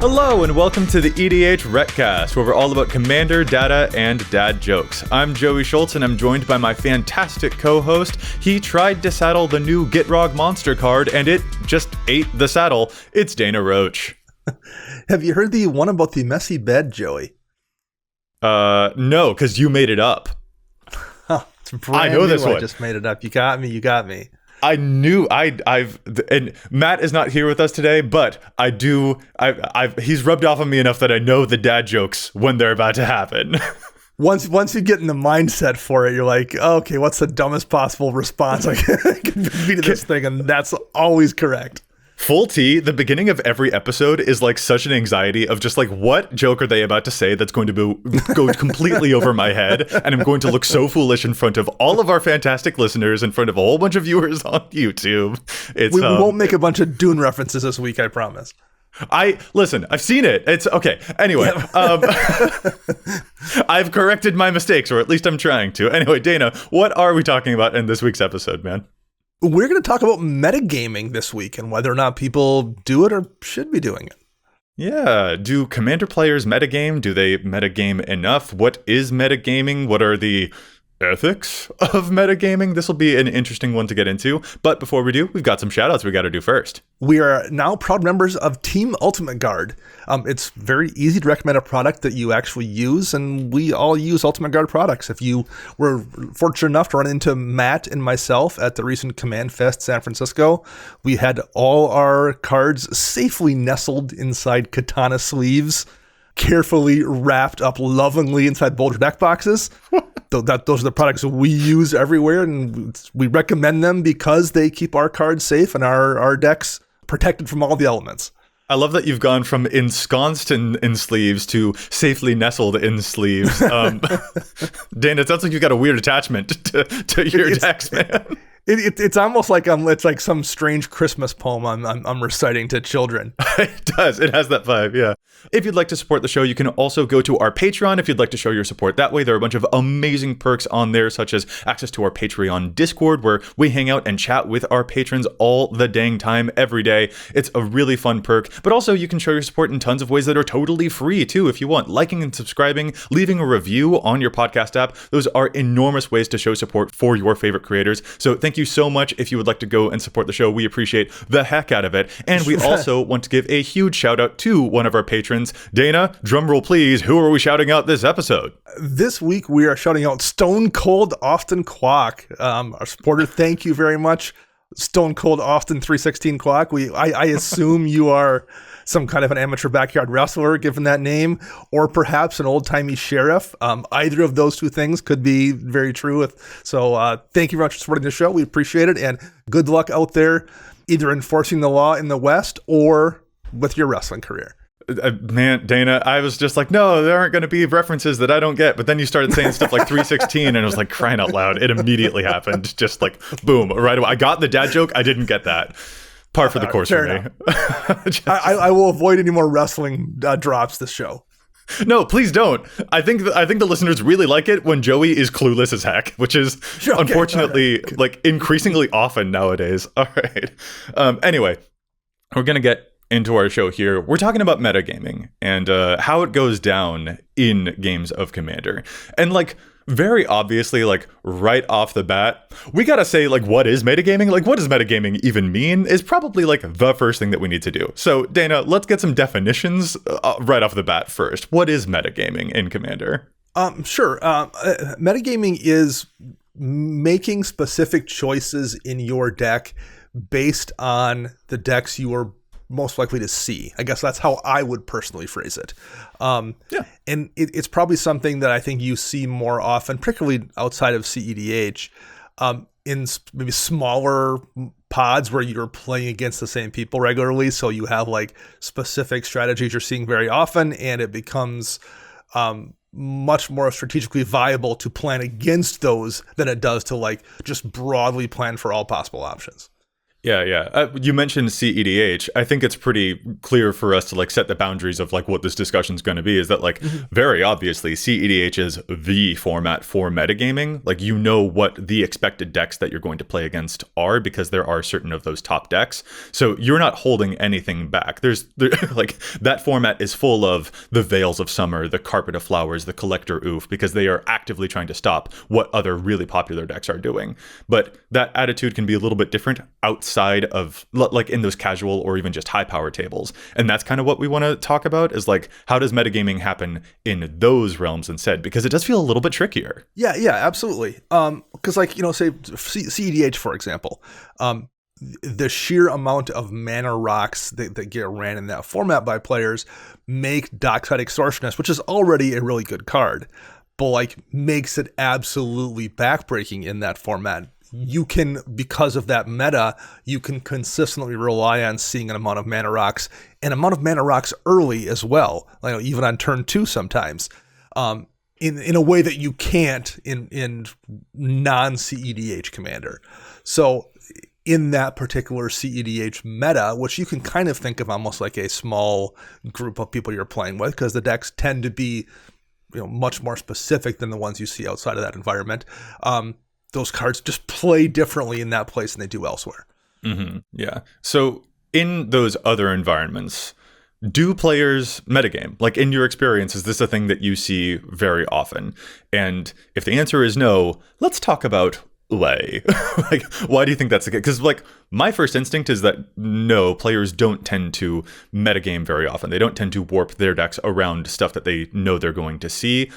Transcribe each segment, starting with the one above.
Hello and welcome to the EDHRECast, where we're all about Commander, data, and dad jokes. I'm Joey Schultz and I'm joined by my fantastic co-host. He tried to saddle the new Gitrog monster card and it just ate the saddle. It's Dana Roach. Have you heard the one about the messy bed, Joey? No, because you made it up. It's brand I know new. this one. I just made it up. You got me. I knew and Matt is not here with us today, but he's rubbed off on me enough that I know the dad jokes when they're about to happen. Once you get in the mindset for it, you're like, okay, what's the dumbest possible response I can be to this thing? And that's always correct. Full T, the beginning of every episode is like such an anxiety of just like, what joke are they about to say that's going to go completely over my head, and I'm going to look so foolish in front of all of our fantastic listeners, in front of a whole bunch of viewers on YouTube. We won't make a bunch of Dune references this week, I promise. Listen, I've seen it. It's okay. Anyway, I've corrected my mistakes, or at least I'm trying to. Anyway, Dana, what are we talking about in this week's episode, man? We're going to talk about metagaming this week and whether or not people do it or should be doing it. Yeah. Do Commander players metagame? Do they metagame enough? What is metagaming? What are the ethics of metagaming? This will be an interesting one to get into. But before we do, we've got some shoutouts we got to do first. We are now proud members of Team Ultimate Guard. It's very easy to recommend a product that you actually use, and we all use Ultimate Guard products. If you were fortunate enough to run into Matt and myself at the recent Command Fest San Francisco, we had all our cards safely nestled inside katana sleeves, carefully wrapped up lovingly inside bulge deck boxes. Those are the products we use everywhere, and we recommend them because they keep our cards safe and our decks protected from all the elements. I love that you've gone from ensconced in sleeves to safely nestled in sleeves. Dan, it sounds like you've got a weird attachment to your decks, man. It's almost like it's like some strange Christmas poem I'm reciting to children. It does. It has that vibe, yeah. If you'd like to support the show, you can also go to our Patreon if you'd like to show your support that way. There are a bunch of amazing perks on there, such as access to our Patreon Discord, where we hang out and chat with our patrons all the dang time, every day. It's a really fun perk, but also you can show your support in tons of ways that are totally free, too, if you want. Liking and subscribing, leaving a review on your podcast app, those are enormous ways to show support for your favorite creators. So thank you so much if you would like to go and support the show. We appreciate the heck out of it. And we also want to give a huge shout out to one of our patrons. Dana, drumroll please, who are we shouting out this episode? This week we are shouting out Stone Cold Austin Quack, our supporter. Thank you very much, Stone Cold Austin 316 Quack. I assume you are some kind of an amateur backyard wrestler, given that name, or perhaps an old-timey sheriff. Either of those two things could be very true. So thank you very much for supporting the show. We appreciate it, and good luck out there, either enforcing the law in the West or with your wrestling career. Man, Dana, I was just like, no, there aren't going to be references that I don't get. But then you started saying stuff like 316, and I was like, crying out loud. It immediately happened. Just like, boom, right away. I got the dad joke. I didn't get that. Par for the course for me. I will avoid any more wrestling drops this show. No, please don't. I think the listeners really like it when Joey is clueless as heck, which is unfortunately like increasingly often nowadays. All right. Anyway, we're going to get into our show here. We're talking about metagaming and how it goes down in games of Commander. And like, very obviously, like right off the bat, we gotta say, like, what is metagaming? Like, what does metagaming even mean? Is probably like the first thing that we need to do. So Dana, let's get some definitions right off the bat first. What is metagaming in Commander? Sure. Metagaming is making specific choices in your deck based on the decks you are most likely to see. I guess that's how I would personally phrase it. And it's probably something that I think you see more often, particularly outside of CEDH, in maybe smaller pods where you're playing against the same people regularly. So you have like specific strategies you're seeing very often, and it becomes much more strategically viable to plan against those than it does to like just broadly plan for all possible options. Yeah. You mentioned CEDH. I think it's pretty clear for us to like set the boundaries of like what this discussion is going to be. Is that like very obviously CEDH is the format for metagaming. Like you know what the expected decks that you're going to play against are because there are certain of those top decks. So you're not holding anything back. Like that format is full of the Veils of Summer, the Carpet of Flowers, the Collector Oof, because they are actively trying to stop what other really popular decks are doing. But that attitude can be a little bit different outside of like in those casual or even just high power tables. And that's kind of what we want to talk about is like, how does metagaming happen in those realms instead? Because it does feel a little bit trickier. Yeah, absolutely. Because like, say CEDH, for example, the sheer amount of mana rocks that get ran in that format by players make Dockside Extortionist, which is already a really good card, but like makes it absolutely backbreaking in that format. You can, because of that meta, you can consistently rely on seeing an amount of mana rocks early as well, like even on turn 2 sometimes, in a way that you can't in non-CEDH Commander. So in that particular CEDH meta, which you can kind of think of almost like a small group of people you're playing with, because the decks tend to be much more specific than the ones you see outside of that environment. Those cards just play differently in that place than they do elsewhere. Mm-hmm. Yeah. So in those other environments, do players metagame? Like in your experience, is this a thing that you see very often? And if the answer is no, let's talk about why. Like, why do you think that's the case? Because like my first instinct is that no, players don't tend to metagame very often. They don't tend to warp their decks around stuff that they know they're going to see.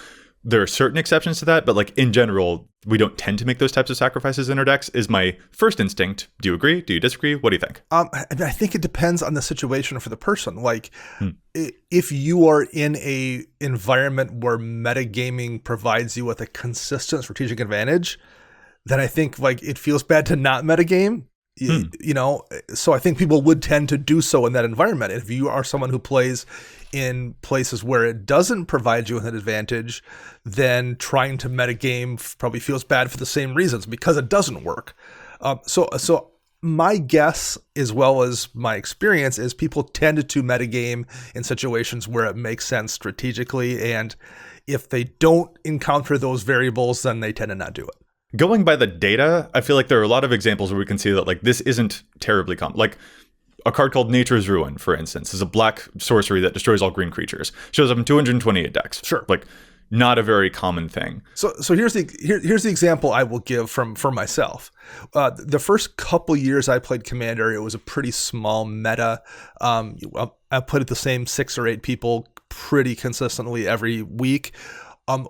There are certain exceptions to that, but like in general, we don't tend to make those types of sacrifices in our decks is my first instinct. Do you agree? Do you disagree? What do you think? I think it depends on the situation for the person. Like if you are in a environment where metagaming provides you with a consistent strategic advantage, then I think like it feels bad to not metagame. So I think people would tend to do so in that environment. If you are someone who plays in places where it doesn't provide you with an advantage, then trying to metagame probably feels bad for the same reasons because it doesn't work. So my guess, as well as my experience, is people tend to metagame in situations where it makes sense strategically, and if they don't encounter those variables, then they tend to not do it. Going by the data, I feel like there are a lot of examples where we can see that like this isn't terribly common. Like a card called Nature's Ruin, for instance, is a black sorcery that destroys all green creatures. Shows up in 228 decks. Sure. Like not a very common thing. So here's the example I will give for myself. The first couple years I played Commander, it was a pretty small meta. I played with the same 6 or 8 people pretty consistently every week.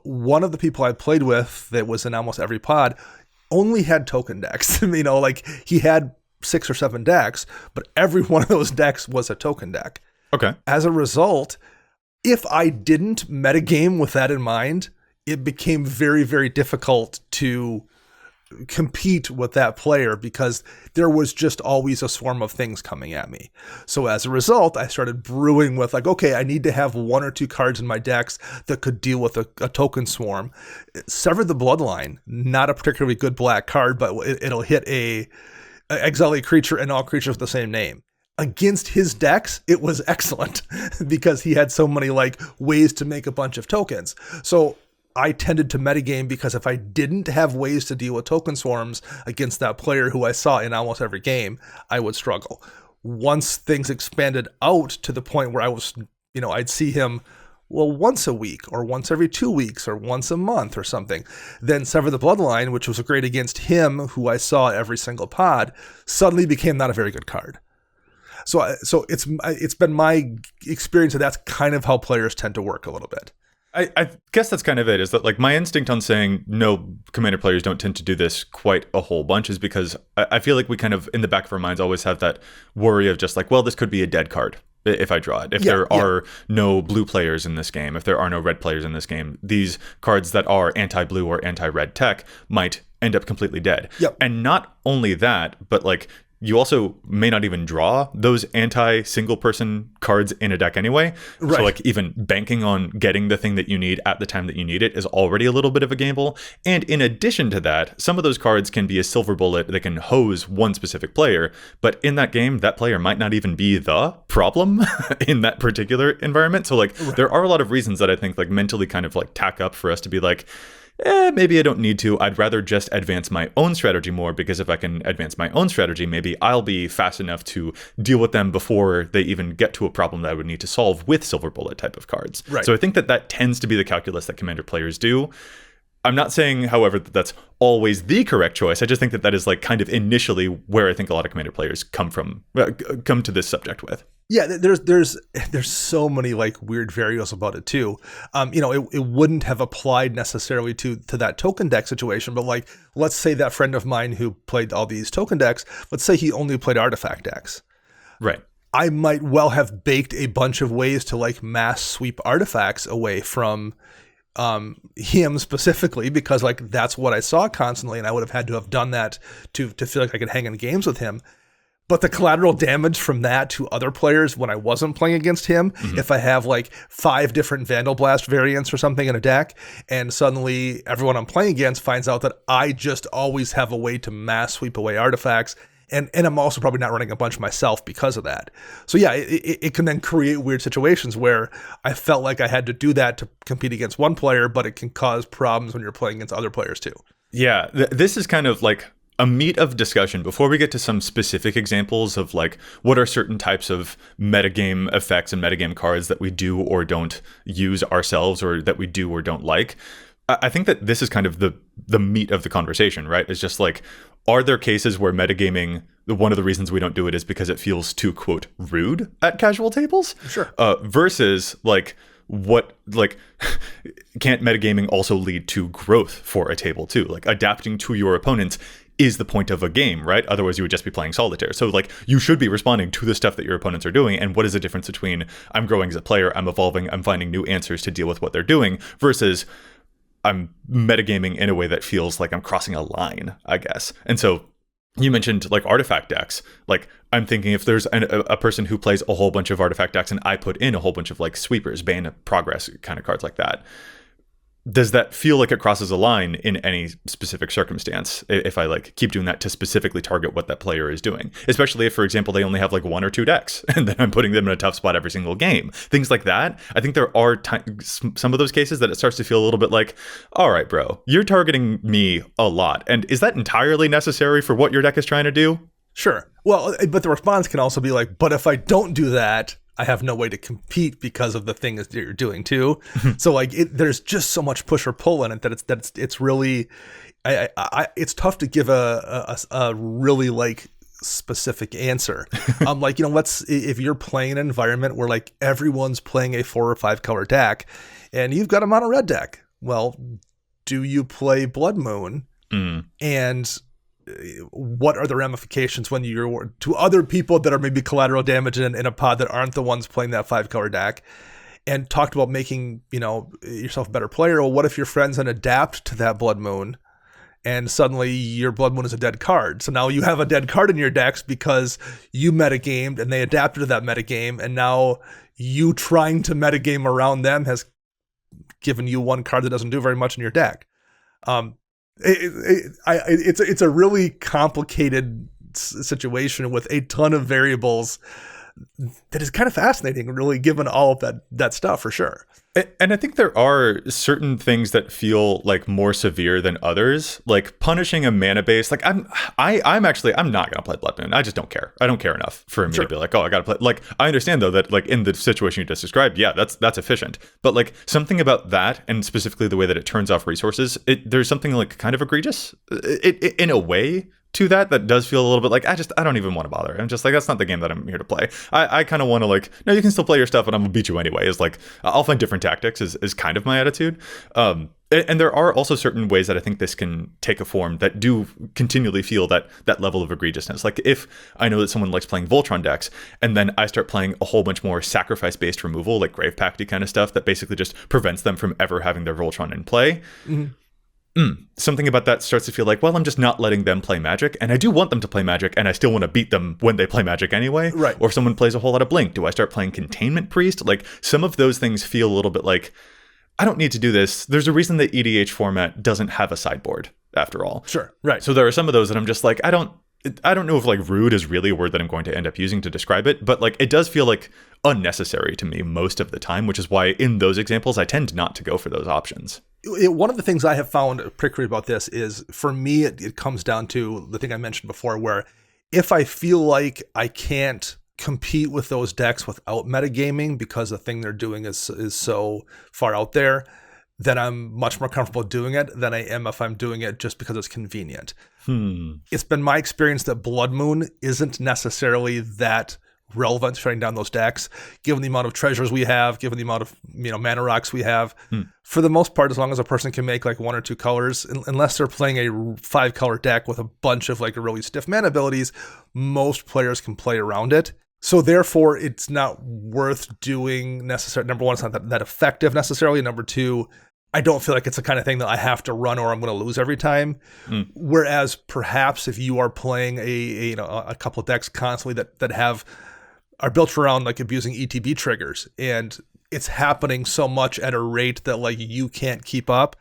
One of the people I played with that was in almost every pod only had token decks. Like he had 6 or 7 decks, but every one of those decks was a token deck. Okay. As a result, if I didn't metagame with that in mind, it became very, very difficult to compete with that player because there was just always a swarm of things coming at me. So as a result, I started brewing with like, okay, I need to have 1 or 2 cards in my decks that could deal with a token swarm. Sever the Bloodline, not a particularly good black card, but it'll hit exile a creature and all creatures with the same name. Against his decks, it was excellent because he had so many like ways to make a bunch of tokens. So I tended to metagame because if I didn't have ways to deal with token swarms against that player who I saw in almost every game, I would struggle. Once things expanded out to the point where I was, I'd see him, once a week or once every 2 weeks or once a month or something, then Sever the Bloodline, which was great against him, who I saw every single pod, suddenly became not a very good card. So it's been my experience that that's kind of how players tend to work a little bit. I guess that's kind of it, is that like my instinct on saying no, Commander players don't tend to do this quite a whole bunch is because I feel like we kind of in the back of our minds always have that worry of just like, well, this could be a dead card if I draw it. If there are no blue players in this game, if there are no red players in this game, these cards that are anti-blue or anti-red tech might end up completely dead. Yep. And not only that, but like you also may not even draw those anti-single person cards in a deck anyway. Right. So like even banking on getting the thing that you need at the time that you need it is already a little bit of a gamble. And in addition to that, some of those cards can be a silver bullet that can hose one specific player, but in that game, that player might not even be the problem in that particular environment. So like there are a lot of reasons that I think like mentally kind of like tack up for us to be like, maybe I don't need to. I'd rather just advance my own strategy more, because if I can advance my own strategy, maybe I'll be fast enough to deal with them before they even get to a problem that I would need to solve with silver bullet type of cards. Right. So I think that tends to be the calculus that Commander players do. I'm not saying, however, that that's always the correct choice. I just think that is like kind of initially where I think a lot of Commander players come to this subject with. Yeah, there's so many like weird variables about it too. It wouldn't have applied necessarily to that token deck situation, but like let's say that friend of mine who played all these token decks, let's say he only played artifact decks. Right. I might well have baked a bunch of ways to like mass sweep artifacts away from him specifically, because like that's what I saw constantly, and I would have had to have done that to feel like I could hang in games with him. But the collateral damage from that to other players when I wasn't playing against him, if I have like 5 different Vandal Blast variants or something in a deck, and suddenly everyone I'm playing against finds out that I just always have a way to mass sweep away artifacts, and I'm also probably not running a bunch myself because of that. So yeah, it can then create weird situations where I felt like I had to do that to compete against one player, but it can cause problems when you're playing against other players too. Yeah, this is kind of like a meat of discussion before we get to some specific examples of like what are certain types of metagame effects and metagame cards that we do or don't use ourselves, or that we do or don't like. I think that this is kind of the meat of the conversation, right? It's just like, are there cases where metagaming, one of the reasons we don't do it is because it feels too, quote, rude at casual tables? Sure. Versus like, what, like, can't metagaming also lead to growth for a table too? Like adapting to your opponents is the point of a game, right? Otherwise you would just be playing solitaire. So like you should be responding to the stuff that your opponents are doing. And what is the difference between I'm growing as a player, I'm evolving, I'm finding new answers to deal with what they're doing, versus I'm metagaming in a way that feels like I'm crossing a line, I guess. And so you mentioned like artifact decks. Like I'm thinking if there's a person who plays a whole bunch of artifact decks and I put in a whole bunch of like sweepers, Bane of Progress kind of cards like that, does that feel like it crosses a line in any specific circumstance if I like keep doing that to specifically target what that player is doing? Especially if, for example, they only have like 1 or 2 decks and then I'm putting them in a tough spot every single game. Things like that. I think there are some of those cases that it starts to feel a little bit like, all right, bro, you're targeting me a lot. And is that entirely necessary for what your deck is trying to do? Sure. Well, but the response can also be like, but if I don't do that, I have no way to compete because of the thing that you're doing too. So like there's just so much push or pull in it that it's really, it's tough to give a really like specific answer. Like, if you're playing an environment where like everyone's playing a 4 or 5 color deck and you've got a mono red deck, well, do you play Blood Moon? And what are the ramifications when you're to other people that are maybe collateral damage in a pod that aren't the ones playing that 5 color deck? And talked about making, yourself a better player. Well, what if your friends then adapt to that Blood Moon and suddenly your Blood Moon is a dead card? So now you have a dead card in your decks because you metagamed and they adapted to that metagame, and now you trying to metagame around them has given you one card that doesn't do very much in your deck. It's a really complicated situation with a ton of variables that is kind of fascinating, really, given all of that stuff, for sure. And I think there are certain things that feel like more severe than others, like punishing a mana base. Like I'm not gonna play Blood Moon. I just don't care. I don't care enough for me to be like, oh, I gotta play. Like I understand though that like in the situation you just described, yeah, that's efficient. But like something about that, and specifically the way that it turns off resources, there's something like kind of egregious in a way to that does feel a little bit like I don't even want to bother. I'm just like, that's not the game that I'm here to play. I kind of want to like, no, you can still play your stuff, but I'm gonna beat you anyway. Is like I'll find different tactics is kind of my attitude. And there are also certain ways that I think this can take a form that do continually feel that level of egregiousness. Like if I know that someone likes playing Voltron decks, and then I start playing a whole bunch more sacrifice-based removal, like Grave Pacty kind of stuff that basically just prevents them from ever having their Voltron in play. something about that starts to feel like, well, I'm just not letting them play Magic, and I do want them to play Magic, and I still want to beat them when they play Magic anyway. Right. Or if someone plays a whole lot of Blink, do I start playing Containment Priest? Like, some of those things feel a little bit like, I don't need to do this. There's a reason the EDH format doesn't have a sideboard, after all. Sure, right. So there are some of those that I'm just like, I don't know if like rude is really a word that I'm going to end up using to describe it, but like it does feel like unnecessary to me most of the time, which is why in those examples I tend not to go for those options. One of the things I have found particularly about this is, for me, it comes down to the thing I mentioned before, where if I feel like I can't compete with those decks without metagaming because the thing they're doing is so far out there, then I'm much more comfortable doing it than I am if I'm doing it just because it's convenient. It's been my experience that Blood Moon isn't necessarily that relevant to shutting down those decks, given the amount of treasures we have, given the amount of mana rocks we have. For the most part, as long as a person can make like 1 or 2 colors, unless they're playing a 5-color deck with a bunch of like really stiff mana abilities, most players can play around it. So therefore, it's not worth doing necessarily. Number one, it's not that effective necessarily. Number two, I don't feel like it's the kind of thing that I have to run or I'm going to lose every time. Whereas perhaps if you are playing a couple of decks constantly that are built around like abusing ETB triggers, and it's happening so much at a rate that like you can't keep up,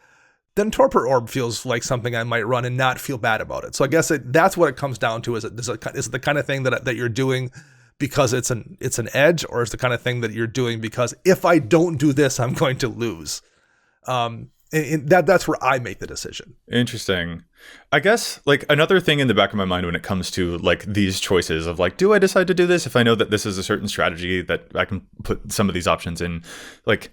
then Torpor Orb feels like something I might run and not feel bad about it. So I guess that's what it comes down to. Is it the kind of thing that you're doing because it's an edge, or is the kind of thing that you're doing because if I don't do this, I'm going to lose? And that's where I make the decision. Interesting. I guess like another thing in the back of my mind when it comes to like these choices of like, do I decide to do this if I know that this is a certain strategy that I can put some of these options in? Like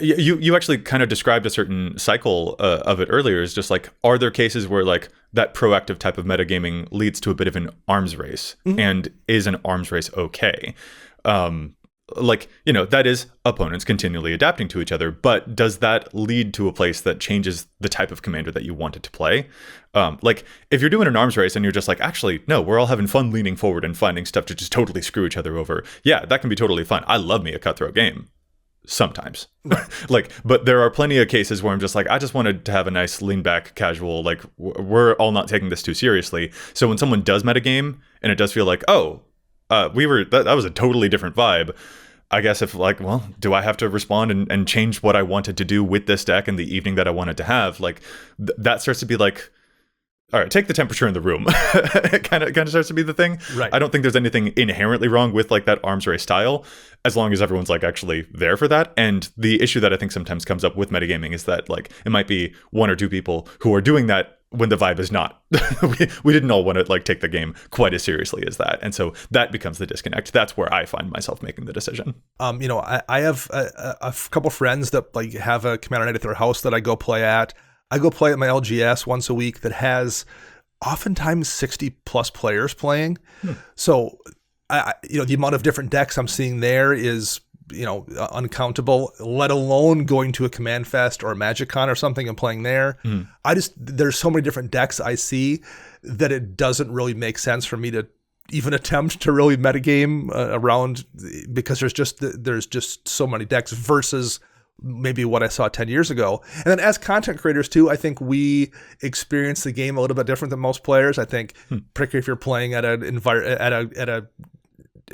you actually kind of described a certain cycle of it earlier. Is just like, are there cases where like that proactive type of metagaming leads to a bit of an arms race, and is an arms race okay? Like, that is opponents continually adapting to each other, but does that lead to a place that changes the type of commander that you wanted to play? Like, if you're doing an arms race and you're just like, actually, no, we're all having fun leaning forward and finding stuff to just totally screw each other over. Yeah, that can be totally fun. I love me a cutthroat game. Sometimes. Like, but there are plenty of cases where I'm just like, I just wanted to have a nice lean back casual, like, we're all not taking this too seriously. So when someone does metagame and it does feel like, that was a totally different vibe. I guess if like, well, do I have to respond and change what I wanted to do with this deck in the evening that I wanted to have? Like that starts to be like, all right, take the temperature in the room. It kind of starts to be the thing. Right. I don't think there's anything inherently wrong with like that arms race style, as long as everyone's like actually there for that. And the issue that I think sometimes comes up with metagaming is that like it might be 1 or 2 people who are doing that when the vibe is not. we didn't all want to like take the game quite as seriously as that, and so that becomes the disconnect. That's where I find myself making the decision. I have a couple friends that like have a commander night at their house that I go play at. I go play at my LGS once a week that has oftentimes 60 plus players playing. So the amount of different decks I'm seeing there is uncountable, let alone going to a Command Fest or a MagicCon or something and playing there. There's so many different decks I see that it doesn't really make sense for me to even attempt to really metagame around, because there's just so many decks versus maybe what I saw 10 years ago. And then as content creators too, I think we experience the game a little bit different than most players. I think particularly if you're playing at a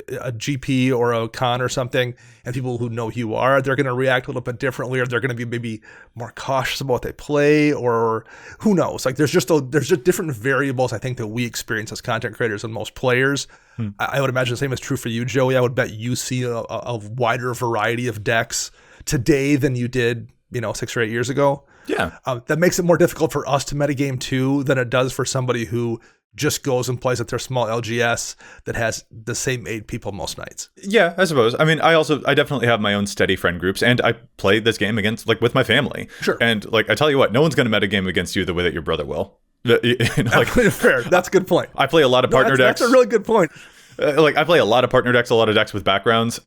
GP or a con or something, and people who know who you are, they're going to react a little bit differently, or they're going to be maybe more cautious about what they play, or who knows. Like there's just different variables I think that we experience as content creators than most players. I would imagine the same is true for you, Joey. I would bet you see a wider variety of decks today than you did 6 or 8 years ago. Yeah. That makes it more difficult for us to metagame too than it does for somebody who just goes and plays at their small LGS that has the same 8 people most nights. Yeah, I suppose. I mean, I definitely have my own steady friend groups, and I play this game with my family. Sure. And like, I tell you what, no one's going to metagame against you the way that your brother will. Fair. That's a good point. I play a lot of partner decks. That's a really good point. I play a lot of partner decks, a lot of decks with backgrounds.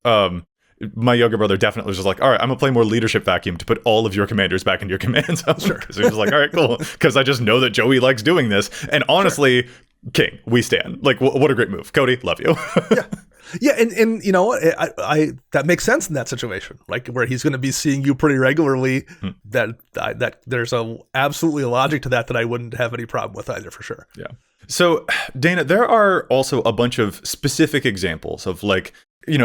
My younger brother definitely was just like, all right, I'm gonna play more leadership vacuum to put all of your commanders back into your command zone. Sure. Because he was like, all right, cool. Because I just know that Joey likes doing this. And honestly, King, we stand. Like, what a great move. Cody, love you. Yeah. Yeah, and you know what? I that makes sense in that situation, like where he's going to be seeing you pretty regularly. That there's absolutely a logic to that I wouldn't have any problem with either, for sure. Yeah. So, Dana, there are also a bunch of specific examples of like,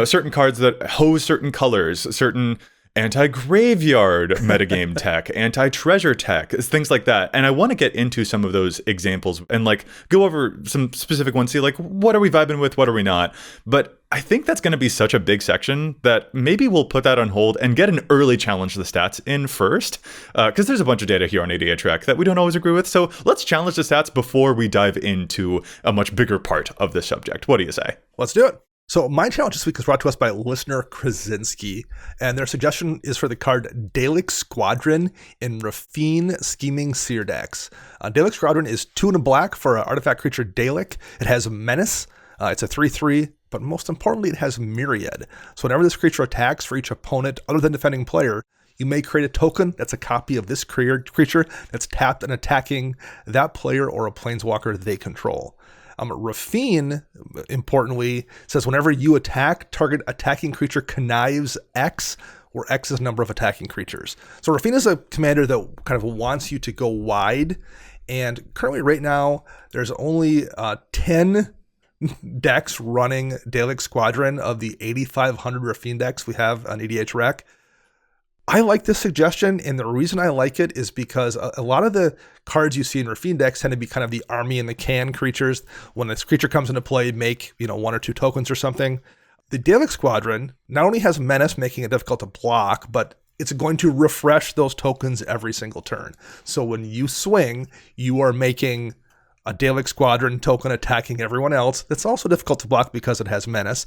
certain cards that hose certain colors, certain anti-graveyard metagame tech, anti-treasure tech, things like that. And I want to get into some of those examples and like go over some specific ones, see like, what are we vibing with, what are we not? But I think that's going to be such a big section that maybe we'll put that on hold and get an early challenge the stats in first, because there's a bunch of data here on EDHREC that we don't always agree with. So let's challenge the stats before we dive into a much bigger part of the subject. What do you say? Let's do it. So my challenge this week is brought to us by listener Krasinski, and their suggestion is for the card Dalek Squadron in Rafine Scheming Seer decks. Dalek Squadron is 2 and a black for an artifact creature Dalek. It has Menace. It's a 3/3, but most importantly, it has Myriad. So whenever this creature attacks for each opponent other than defending player, you may create a token that's a copy of this creature that's tapped and attacking that player or a planeswalker they control. Rafine, importantly, says whenever you attack, target attacking creature connives X, where X is number of attacking creatures. So Rafine is a commander that kind of wants you to go wide. And currently right now, there's only 10 decks running Dalek Squadron of the 8,500 Rafine decks we have on EDHREC. I like this suggestion, and the reason I like it is because a lot of the cards you see in Rafine decks tend to be kind of the army in the can creatures. When this creature comes into play, make 1 or 2 tokens or something. The Dalek Squadron not only has Menace, making it difficult to block, but it's going to refresh those tokens every single turn. So when you swing, you are making a Dalek Squadron token attacking everyone else. That's also difficult to block because it has Menace.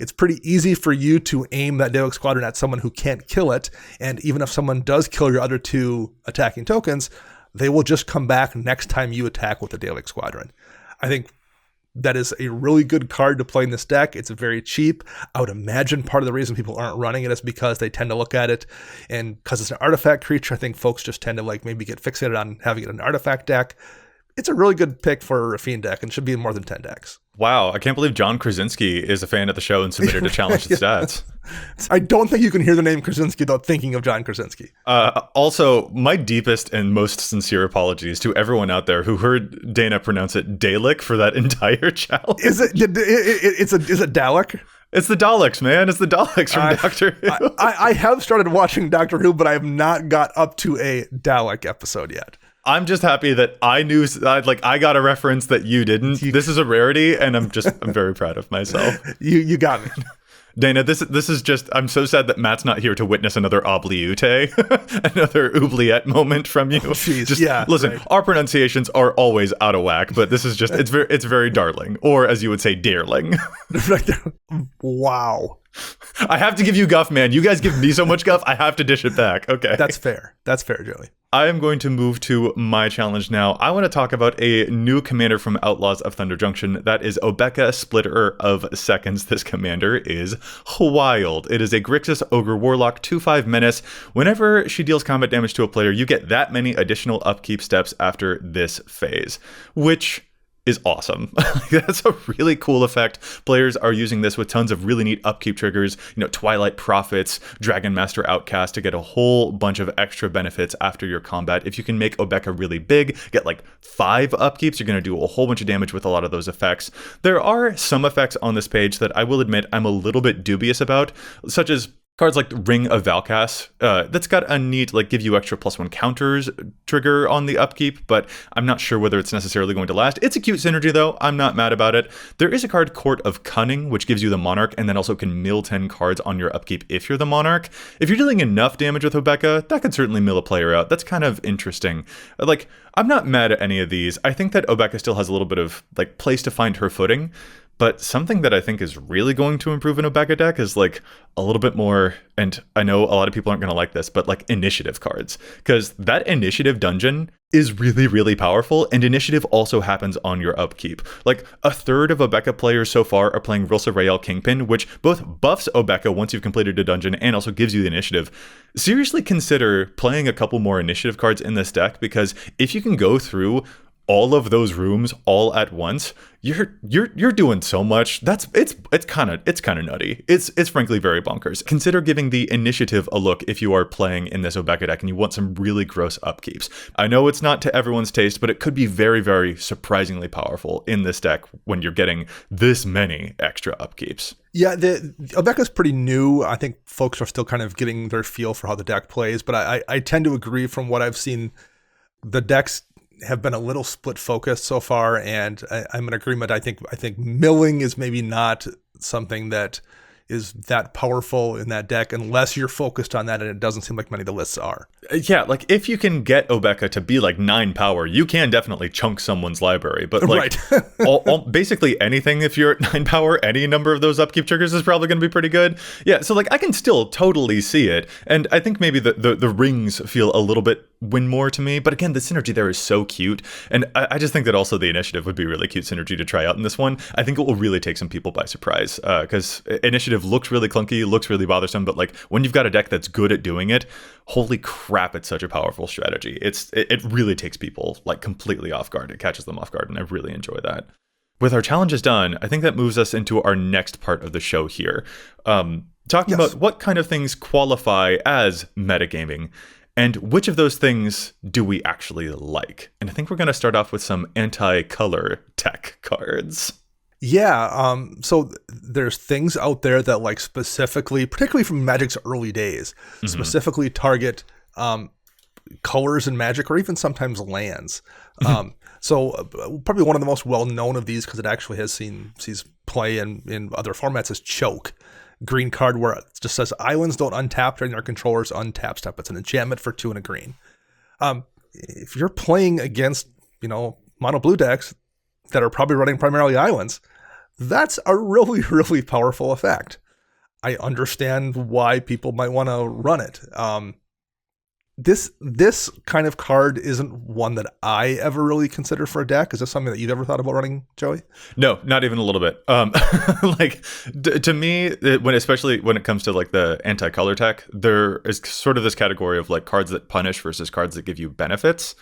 It's pretty easy for you to aim that Dalek Squadron at someone who can't kill it, and even if someone does kill your other 2 attacking tokens, they will just come back next time you attack with the Dalek Squadron. I think that is a really good card to play in this deck. It's very cheap. I would imagine part of the reason people aren't running it is because they tend to look at it, and because it's an artifact creature, I think folks just tend to like maybe get fixated on having it in an artifact deck. It's a really good pick for a Rafine deck and should be in more than 10 decks. Wow, I can't believe John Krasinski is a fan of the show and submitted a challenge to stats. I don't think you can hear the name Krasinski without thinking of John Krasinski. Also, my deepest and most sincere apologies to everyone out there who heard Dana pronounce it Dalek for that entire challenge. Is it Dalek? It's the Daleks, man. It's the Daleks from Doctor Who. I have started watching Doctor Who, but I have not got up to a Dalek episode yet. I'm just happy that I knew, I got a reference that you didn't. This is a rarity, and I'm very proud of myself. You got me. Dana, this is just, I'm so sad that Matt's not here to witness another oubliette, another oubliette moment from you. Oh, geez. Listen, right. Our pronunciations are always out of whack, but this is just, it's very darling, or as you would say, dearling. Wow. I have to give you guff, man. You guys give me so much guff, I have to dish it back. Okay. That's fair, Joey. I am going to move to my challenge now. I want to talk about a new commander from Outlaws of Thunder Junction. That is Obeka, Splitter of Seconds. This commander is wild. It is a Grixis Ogre Warlock 2/5 menace. Whenever she deals combat damage to a player, you get that many additional upkeep steps after this phase, which is awesome. That's a really cool effect. Players are using this with tons of really neat upkeep triggers, Twilight Prophets, Dragon Master Outcast, to get a whole bunch of extra benefits after your combat. If you can make Obeka really big, get like 5 upkeeps, you're going to do a whole bunch of damage with a lot of those effects. There are some effects on this page that I will admit I'm a little bit dubious about, such as cards like Ring of Valkas, that's got a neat, give you extra +1 counters trigger on the upkeep, but I'm not sure whether it's necessarily going to last. It's a cute synergy, though. I'm not mad about it. There is a card, Court of Cunning, which gives you the Monarch, and then also can mill 10 cards on your upkeep if you're the Monarch. If you're dealing enough damage with Obeka, that could certainly mill a player out. That's kind of interesting. I'm not mad at any of these. I think that Obeka still has a little bit of, place to find her footing. But something that I think is really going to improve an Obeka deck is a little bit more, and I know a lot of people aren't going to like this, but initiative cards. Because that initiative dungeon is really, really powerful, and initiative also happens on your upkeep. A third of Obeka players so far are playing Rilsa Rael Kingpin, which both buffs Obeka once you've completed a dungeon and also gives you the initiative. Seriously consider playing a couple more initiative cards in this deck, because if you can go through all of those rooms all at once, you're doing so much. It's kind of nutty. It's frankly very bonkers. Consider giving the initiative a look if you are playing in this Obeka deck and you want some really gross upkeeps. I know it's not to everyone's taste, but it could be very, very surprisingly powerful in this deck when you're getting this many extra upkeeps. Yeah, the Obeka's pretty new. I think folks are still kind of getting their feel for how the deck plays, but I tend to agree from what I've seen. The decks have been a little split focused so far, and I'm in agreement. I think milling is maybe not something that is that powerful in that deck unless you're focused on that, and it doesn't seem like many of the lists are. Yeah, like if you can get Obeka to be like 9 power, you can definitely chunk someone's library. But like basically anything, if you're at 9 power, any number of those upkeep triggers is probably going to be pretty good. Yeah, so like I can still totally see it. And I think maybe the rings feel a little bit win more to me. But again, the synergy there is so cute. And I just think that also the initiative would be really cute synergy to try out in this one. I think it will really take some people by surprise because initiative looks really clunky, looks really bothersome. But like when you've got a deck that's good at doing it, holy crap, it's such a powerful strategy. It really takes people like completely off guard. It catches them off guard, and I really enjoy that. With our challenges done, I think that moves us into our next part of the show here. Talking about what kind of things qualify as metagaming, and which of those things do we actually like? And I think we're going to start off with some anti-color tech cards. Yeah, so there's things out there that like specifically, particularly from Magic's early days, specifically target colors in Magic, or even sometimes lands. So probably one of the most well-known of these, because it actually sees play in other formats, is Choke. Green card where it just says islands don't untap during their controller's untap step. It's an enchantment for 2 and a green. If you're playing against, mono blue decks that are probably running primarily islands, that's a really, really powerful effect. I understand why people might want to run it. This kind of card isn't one that I ever really consider for a deck. Is this something that you've ever thought about running, Joey? No, not even a little bit. To me, especially when it comes to like the anti-color tech, there is sort of this category of like cards that punish versus cards that give you benefits.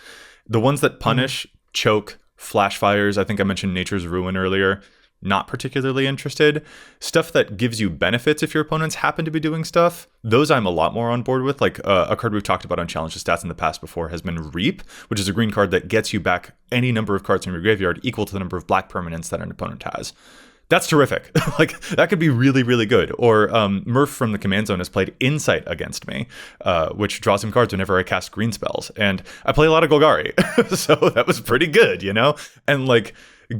The ones that punish, Choke, Flash Fires, I think I mentioned Nature's Ruin earlier, not particularly interested. Stuff that gives you benefits if your opponents happen to be doing stuff, those I'm a lot more on board with. Like a card we've talked about on Challenge to Stats in the past before has been Reap, which is a green card that gets you back any number of cards from your graveyard equal to the number of black permanents that an opponent has. That's terrific. Like that could be really, really good. Or Murph from the Command Zone has played Insight against me, which draws him cards whenever I cast green spells. And I play a lot of Golgari, so that was pretty good, And like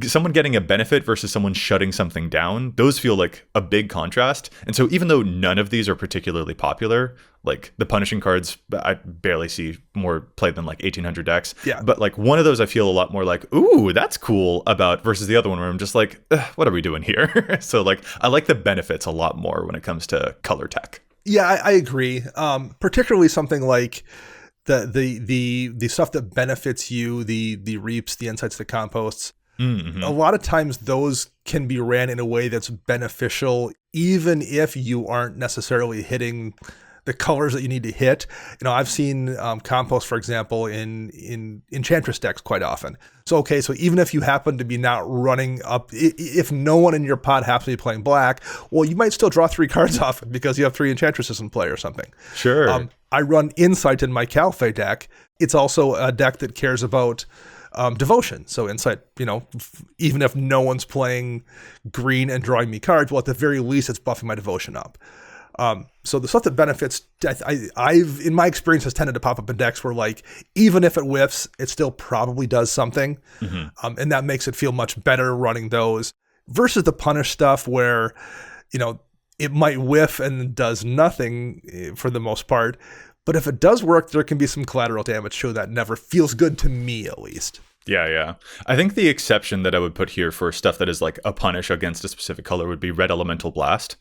someone getting a benefit versus someone shutting something down, those feel like a big contrast. And so even though none of these are particularly popular, like the punishing cards, I barely see more played than like 1800 decks. Yeah. But like one of those I feel a lot more like, ooh, that's cool about versus the other one where I'm just like, what are we doing here? So like I like the benefits a lot more when it comes to color tech. Yeah, I agree. Particularly something like the stuff that benefits you, the reaps, the insights, the composts. Mm-hmm. A lot of times those can be ran in a way that's beneficial, even if you aren't necessarily hitting the colors that you need to hit. I've seen compost, for example, in Enchantress decks quite often. So even if you happen to be not running up, if no one in your pot happens to be playing black, well, you might still draw 3 cards off it because you have 3 Enchantresses in play or something. Sure. I run Insight in my Calfey deck. It's also a deck that cares about devotion. So Insight, even if no one's playing green and drawing me cards, well, at the very least, it's buffing my devotion up. So the stuff that benefits, I've in my experience has tended to pop up in decks where like, even if it whiffs, it still probably does something. Mm-hmm. And that makes it feel much better running those versus the punish stuff where, it might whiff and does nothing for the most part. But if it does work, there can be some collateral damage to that never feels good to me, at least. Yeah. I think the exception that I would put here for stuff that is like a punish against a specific color would be Red Elemental Blast.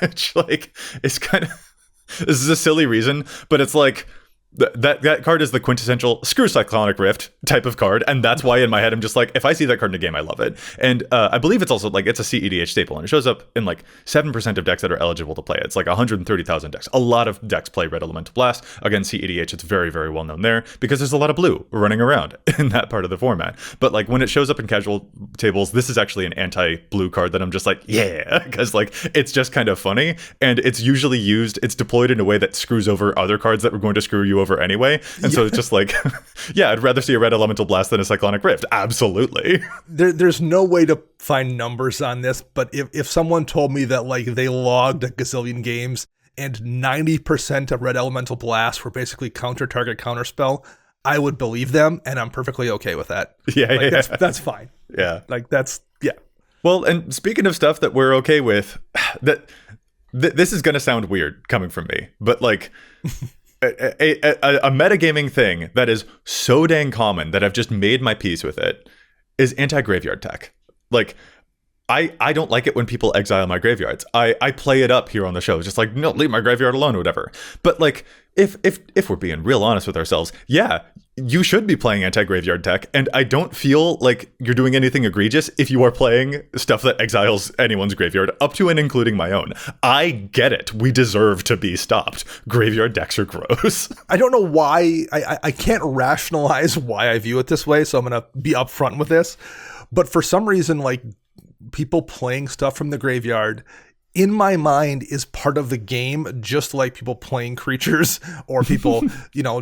Which like is kind of, this is a silly reason, but it's like That card is the quintessential screw Cyclonic Rift type of card, and that's why in my head I'm just like, if I see that card in a game, I love it. And I believe it's also like it's a CEDH staple, and it shows up in like 7% of decks that are eligible to play it. It's like 130,000 decks. A lot of decks play Red Elemental Blast. Again, CEDH, it's very, very well known there because there's a lot of blue running around in that part of the format. But like when it shows up in casual tables, this is actually an anti-blue card that I'm just like, yeah, because like it's just kind of funny, and it's usually used, it's deployed in a way that screws over other cards that were going to screw you over anyway. And so it's just like, yeah, I'd rather see a Red Elemental Blast than a Cyclonic Rift. Absolutely. There's no way to find numbers on this, but if someone told me that like they logged a gazillion games and 90% of Red Elemental Blasts were basically target counterspell, I would believe them, and I'm perfectly okay with that. Yeah, like, yeah. That's fine. Yeah. Like yeah. Well, and speaking of stuff that we're okay with, this is going to sound weird coming from me, but like a metagaming thing that is so dang common that I've just made my peace with it is anti-graveyard tech. Like, I don't like it when people exile my graveyards. I play it up here on the show. It's just like, no, leave my graveyard alone or whatever. But like, if we're being real honest with ourselves, yeah, you should be playing anti-graveyard tech. And I don't feel like you're doing anything egregious if you are playing stuff that exiles anyone's graveyard, up to and including my own. I get it. We deserve to be stopped. Graveyard decks are gross. I don't know why. I can't rationalize why I view it this way, so I'm going to be upfront with this. But for some reason, like, people playing stuff from the graveyard in my mind is part of the game, just like people playing creatures or people,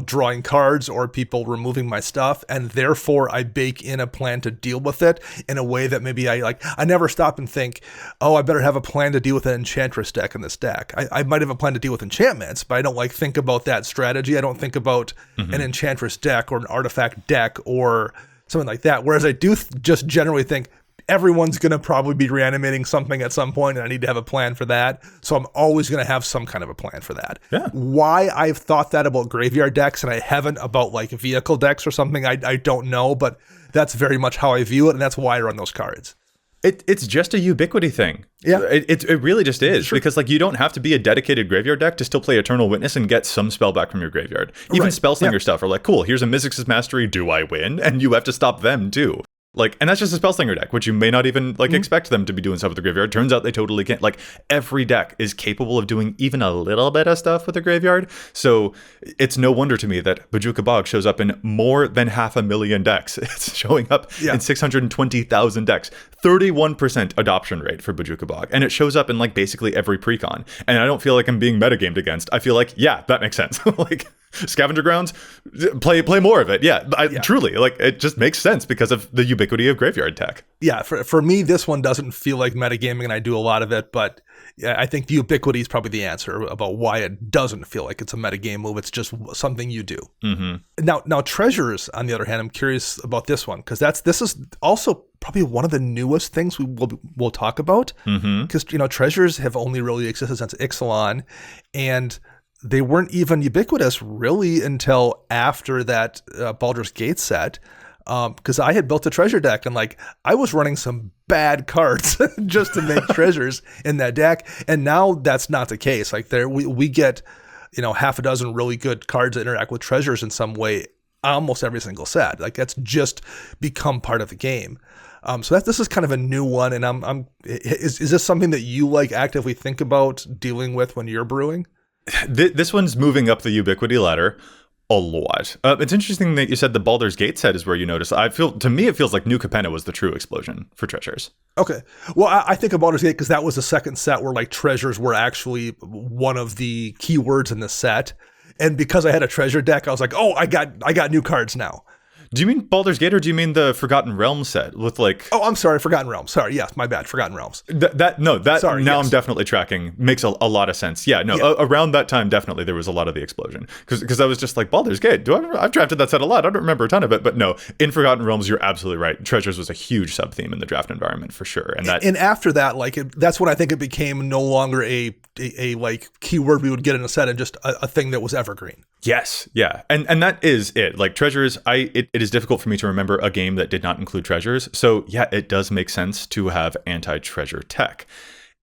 drawing cards or people removing my stuff. And therefore I bake in a plan to deal with it in a way that maybe I never stop and think, oh, I better have a plan to deal with an Enchantress deck in this deck. I might have a plan to deal with enchantments, but I don't think about that strategy. I don't think about an Enchantress deck or an artifact deck or something like that. Whereas I do just generally think, everyone's going to probably be reanimating something at some point, and I need to have a plan for that. So I'm always going to have some kind of a plan for that. Yeah. Why I've thought that about graveyard decks and I haven't about like vehicle decks or something, I don't know, but that's very much how I view it, and that's why I run those cards. It's just a ubiquity thing. Yeah. It really just is. Sure. Because like you don't have to be a dedicated graveyard deck to still play Eternal Witness and get some spell back from your graveyard. Even Right. Spellslinger stuff are like, cool, here's a Mizzix's Mastery, do I win? And you have to stop them too. Like, and that's just a Spellslinger deck, which you may not even expect them to be doing stuff with the graveyard. Turns out they totally can't. Like, every deck is capable of doing even a little bit of stuff with the graveyard. So it's no wonder to me that Bojuka Bog shows up in more than 500,000 decks. It's showing up in 620,000 decks. 31% adoption rate for Bojuka Bog. And it shows up in like basically every precon. And I don't feel like I'm being metagamed against. I feel like, yeah, that makes sense. Like, Scavenger Grounds, play more of it. Yeah, truly, like, it just makes sense because of the ubiquity of graveyard tech. Yeah, for me, this one doesn't feel like metagaming, and I do a lot of it, but yeah, I think the ubiquity is probably the answer about why it doesn't feel like it's a metagame move. It's just something you do. Mm-hmm. Now, Treasures, on the other hand, I'm curious about this one, because this is also probably one of the newest things we'll talk about, because Treasures have only really existed since Ixalan, and they weren't even ubiquitous really until after that Baldur's Gate set, because I had built a treasure deck and like I was running some bad cards just to make treasures in that deck, and now that's not the case. Like we get half a dozen really good cards that interact with treasures in some way almost every single set. Like that's just become part of the game. So this is kind of a new one, and is this something that you like actively think about dealing with when you're brewing? This one's moving up the ubiquity ladder a lot. It's interesting that you said the Baldur's Gate set is where you notice. To me, it feels like New Capenna was the true explosion for treasures. Okay. Well, I think of Baldur's Gate because that was the second set where like treasures were actually one of the keywords in the set. And because I had a treasure deck, I was like, oh, I got new cards now. Do you mean Baldur's Gate, or do you mean the Forgotten Realms set with like? Oh, I'm sorry, Forgotten Realms. Sorry, yes, my bad, Forgotten Realms. Sorry, now yes. I'm definitely tracking. Makes a lot of sense. Yeah, no, yeah. Around that time, definitely there was a lot of the explosion because I was just like, Baldur's Gate. I've drafted that set a lot. I don't remember a ton of it, but no, in Forgotten Realms, you're absolutely right. Treasures was a huge sub theme in the draft environment for sure, and after that, that's when I think it became no longer a like keyword we would get in a set and just a thing that was evergreen. Yes, yeah, and that is it. Like treasures, it is difficult for me to remember a game that did not include treasures. So yeah, it does make sense to have anti-treasure tech.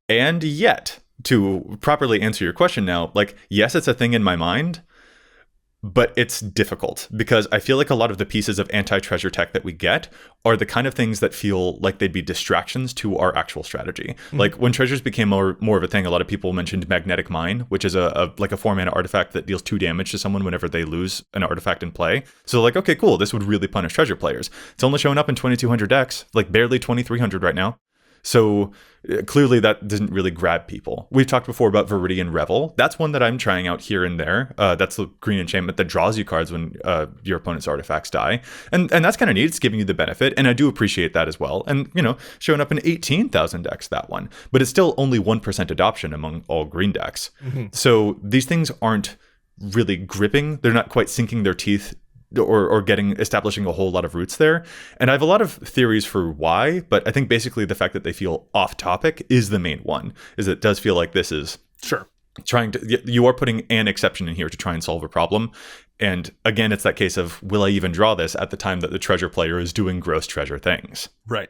And yet, to properly answer your question now, like yes, it's a thing in my mind, but it's difficult because I feel like a lot of the pieces of anti-treasure tech that we get are the kind of things that feel like they'd be distractions to our actual strategy. Like when treasures became more of a thing, a lot of people mentioned Magnetic Mine, which is a 4-mana artifact that deals 2 damage to someone whenever they lose an artifact in play. So like, okay, cool, this would really punish treasure players. It's only showing up in 2,200 decks, like barely 2,300 right now. So clearly that didn't really grab people. We've talked before about Viridian Revel. That's one that I'm trying out here and there. That's the green enchantment that draws you cards when your opponent's artifacts die. And that's kind of neat. It's giving you the benefit. And I do appreciate that as well. And, showing up in 18,000 decks, that one. But it's still only 1% adoption among all green decks. So these things aren't really gripping. They're not quite sinking their teeth or establishing a whole lot of roots there. And I have a lot of theories for why, but I think basically the fact that they feel off topic is the main one, is it does feel like this is you are putting an exception in here to try and solve a problem. And again, it's that case of, will I even draw this at the time that the treasure player is doing gross treasure things? Right.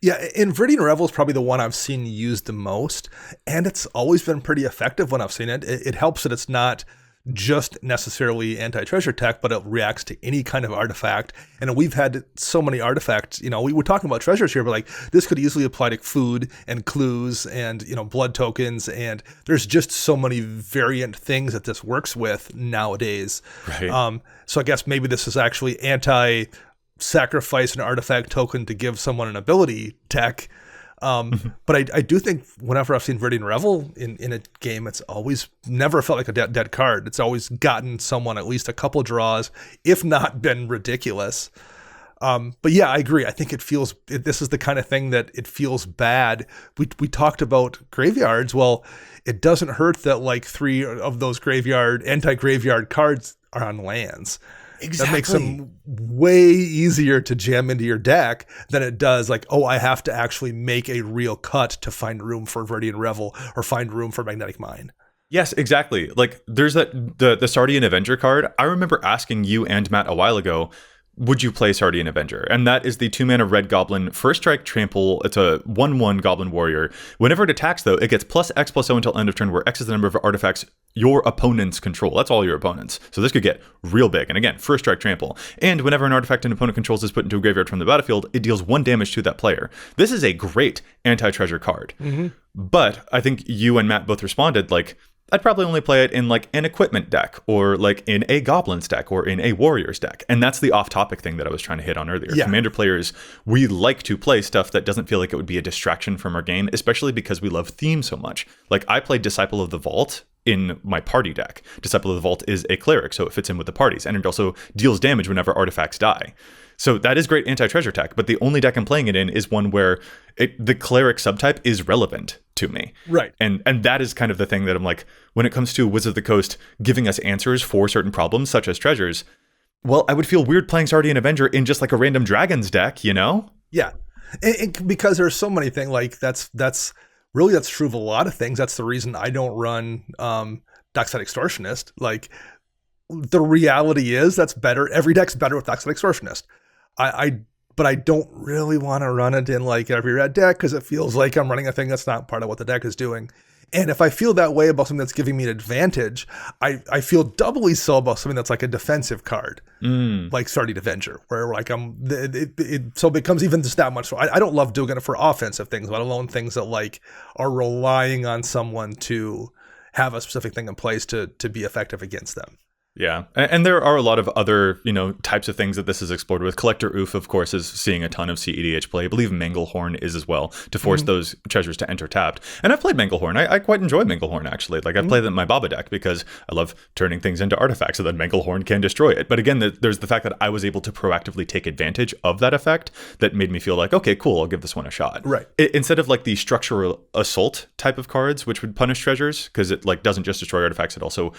Yeah, and Viridian Revel is probably the one I've seen used the most, and it's always been pretty effective when I've seen it. It helps that it's not just necessarily anti-treasure tech, but it reacts to any kind of artifact. And we've had so many artifacts, we were talking about treasures here, but like this could easily apply to food and clues and, blood tokens. And there's just so many variant things that this works with nowadays. Right. So I guess maybe this is actually anti-sacrifice an artifact token to give someone an ability tech. But I do think whenever I've seen Viridian Revel in a game, it's always never felt like a dead card. It's always gotten someone at least a couple draws, if not been ridiculous. But yeah, I agree. I think this is the kind of thing that it feels bad. We talked about graveyards. Well, it doesn't hurt that like 3 of those anti-graveyard cards are on lands. Exactly. That makes them way easier to jam into your deck than it does like, I have to actually make a real cut to find room for Viridian Revel or find room for Magnetic Mine. Yes, exactly. Like there's the Sardian Avenger card. I remember asking you and Matt a while ago, would you play Sardian Avenger? And that is the 2-mana red goblin, first strike trample. It's a 1/1 goblin warrior. Whenever it attacks, though, it gets +X/+O until end of turn, where X is the number of artifacts your opponents control. That's all your opponents. So this could get real big. And again, first strike trample. And whenever an artifact an opponent controls is put into a graveyard from the battlefield, it deals 1 damage to that player. This is a great anti-treasure card. But I think you and Matt both responded like, I'd probably only play it in like an equipment deck or like in a goblins deck or in a warriors deck. And that's the off-topic thing that I was trying to hit on earlier. Yeah. Commander players, we like to play stuff that doesn't feel like it would be a distraction from our game, especially because we love theme so much. Like I played Disciple of the Vault in my party deck. Disciple of the Vault is a cleric, so it fits in with the parties. And it also deals damage whenever artifacts die. So that is great anti-treasure tech, but the only deck I'm playing it in is one where the cleric subtype is relevant to me. Right. And that is kind of the thing that I'm like, when it comes to Wizards of the Coast giving us answers for certain problems, such as treasures, well, I would feel weird playing Sardian Avenger in just like a random dragons deck, Yeah. And because there's so many things, like that's true of a lot of things. That's the reason I don't run Dockside Extortionist. Like, the reality is that's better. Every deck's better with Dockside Extortionist. But I don't really want to run it in like every red deck because it feels like I'm running a thing that's not part of what the deck is doing. And if I feel that way about something that's giving me an advantage, I feel doubly so about something that's like a defensive card, like Sardian Avenger, where like so it becomes even just that much. So I don't love doing it for offensive things, let alone things that like are relying on someone to have a specific thing in place to be effective against them. Yeah, and there are a lot of other, types of things that this is explored with. Collector Oof, of course, is seeing a ton of CEDH play. I believe Manglehorn is as well, to force those treasures to enter tapped. And I've played Manglehorn. I quite enjoy Manglehorn, actually. Like, I've played it in my Baba deck because I love turning things into artifacts so that Manglehorn can destroy it. But again, there's the fact that I was able to proactively take advantage of that effect that made me feel like, okay, cool, I'll give this one a shot. Right. Instead of like the structural assault type of cards, which would punish treasures, because it like doesn't just destroy artifacts, it also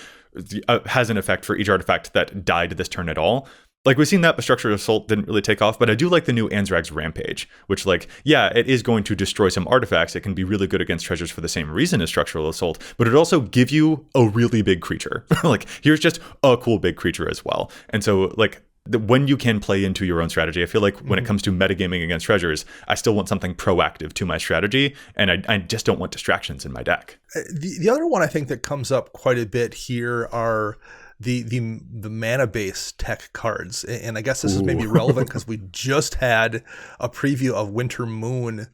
has an effect for each artifact that died this turn at all. Like, we've seen that, but Structural Assault didn't really take off, but I do like the new Anzrag's Rampage, which, like, yeah, it is going to destroy some artifacts. It can be really good against treasures for the same reason as Structural Assault, but it also give you a really big creature. Like, here's just a cool big creature as well. And so, like, when you can play into your own strategy, I feel like when it comes to metagaming against treasures, I still want something proactive to my strategy, and I just don't want distractions in my deck. The other one I think that comes up quite a bit here are the mana base tech cards. And I guess this is maybe relevant because we just had a preview of Winter Moon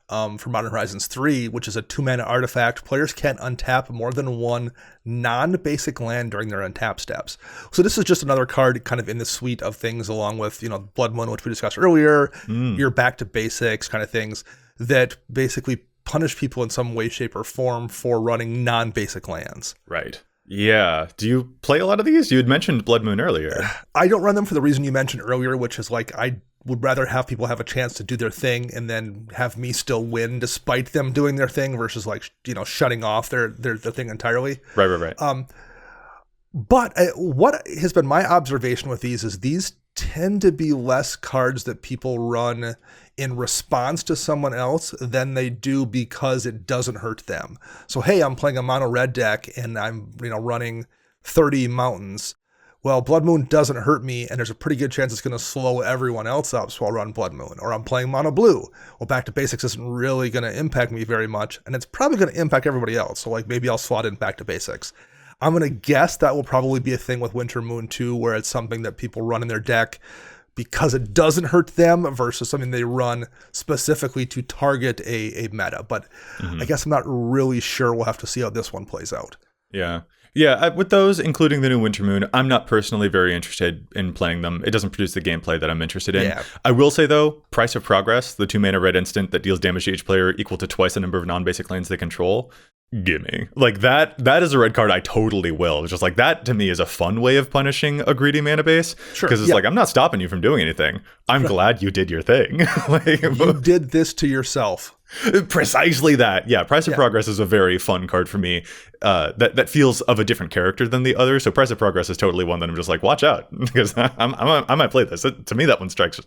for Modern Horizons 3, which is a 2-mana artifact. Players can't untap more than one non-basic land during their untap steps. So this is just another card kind of in the suite of things along with, Blood Moon, which we discussed earlier, your back to basics kind of things that basically punish people in some way, shape, or form for running non-basic lands. Right. Yeah. Do you play a lot of these? You had mentioned Blood Moon earlier. I don't run them for the reason you mentioned earlier, which is like I would rather have people have a chance to do their thing and then have me still win despite them doing their thing versus like, shutting off their thing entirely. Right. But what has been my observation with these is these tend to be less cards that people run in response to someone else than they do because it doesn't hurt them. So, hey, I'm playing a mono red deck and I'm, running 30 mountains. Well, Blood Moon doesn't hurt me, and there's a pretty good chance it's going to slow everyone else up, so I'll run Blood Moon. Or I'm playing mono blue. Well, back to basics isn't really going to impact me very much, and it's probably going to impact everybody else. So, like, maybe I'll slot in back to basics. I'm going to guess that will probably be a thing with Winter Moon too, where it's something that people run in their deck because it doesn't hurt them versus something they run specifically to target a meta. But I guess I'm not really sure. We'll have to see how this one plays out. Yeah. Yeah, with those, including the new Winter Moon, I'm not personally very interested in playing them. It doesn't produce the gameplay that I'm interested in. Yeah. I will say, though, Price of Progress, the 2-mana red instant that deals damage to each player equal to twice the number of non-basic lands they control, gimme. Like, that is a red card I totally will. It's just like, that to me is a fun way of punishing a greedy mana base. Sure. Because it's like, I'm not stopping you from doing anything. I'm glad you did your thing. Like, you did this to yourself. Precisely that. Yeah, Price of Progress is a very fun card for me. That feels of a different character than the other. So Price of Progress is totally one that I'm just like, watch out, because I might play this. To me, that one strikes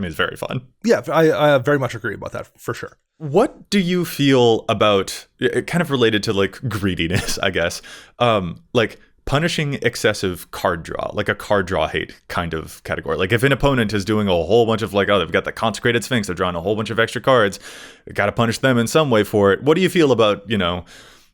me as very fun. Yeah, I very much agree about that for sure. What do you feel about, kind of related to like greediness, I guess, like punishing excessive card draw, like a card draw hate kind of category? Like if an opponent is doing a whole bunch of like, oh, they've got the Consecrated Sphinx, they're drawing a whole bunch of extra cards, got to punish them in some way for it. What do you feel about,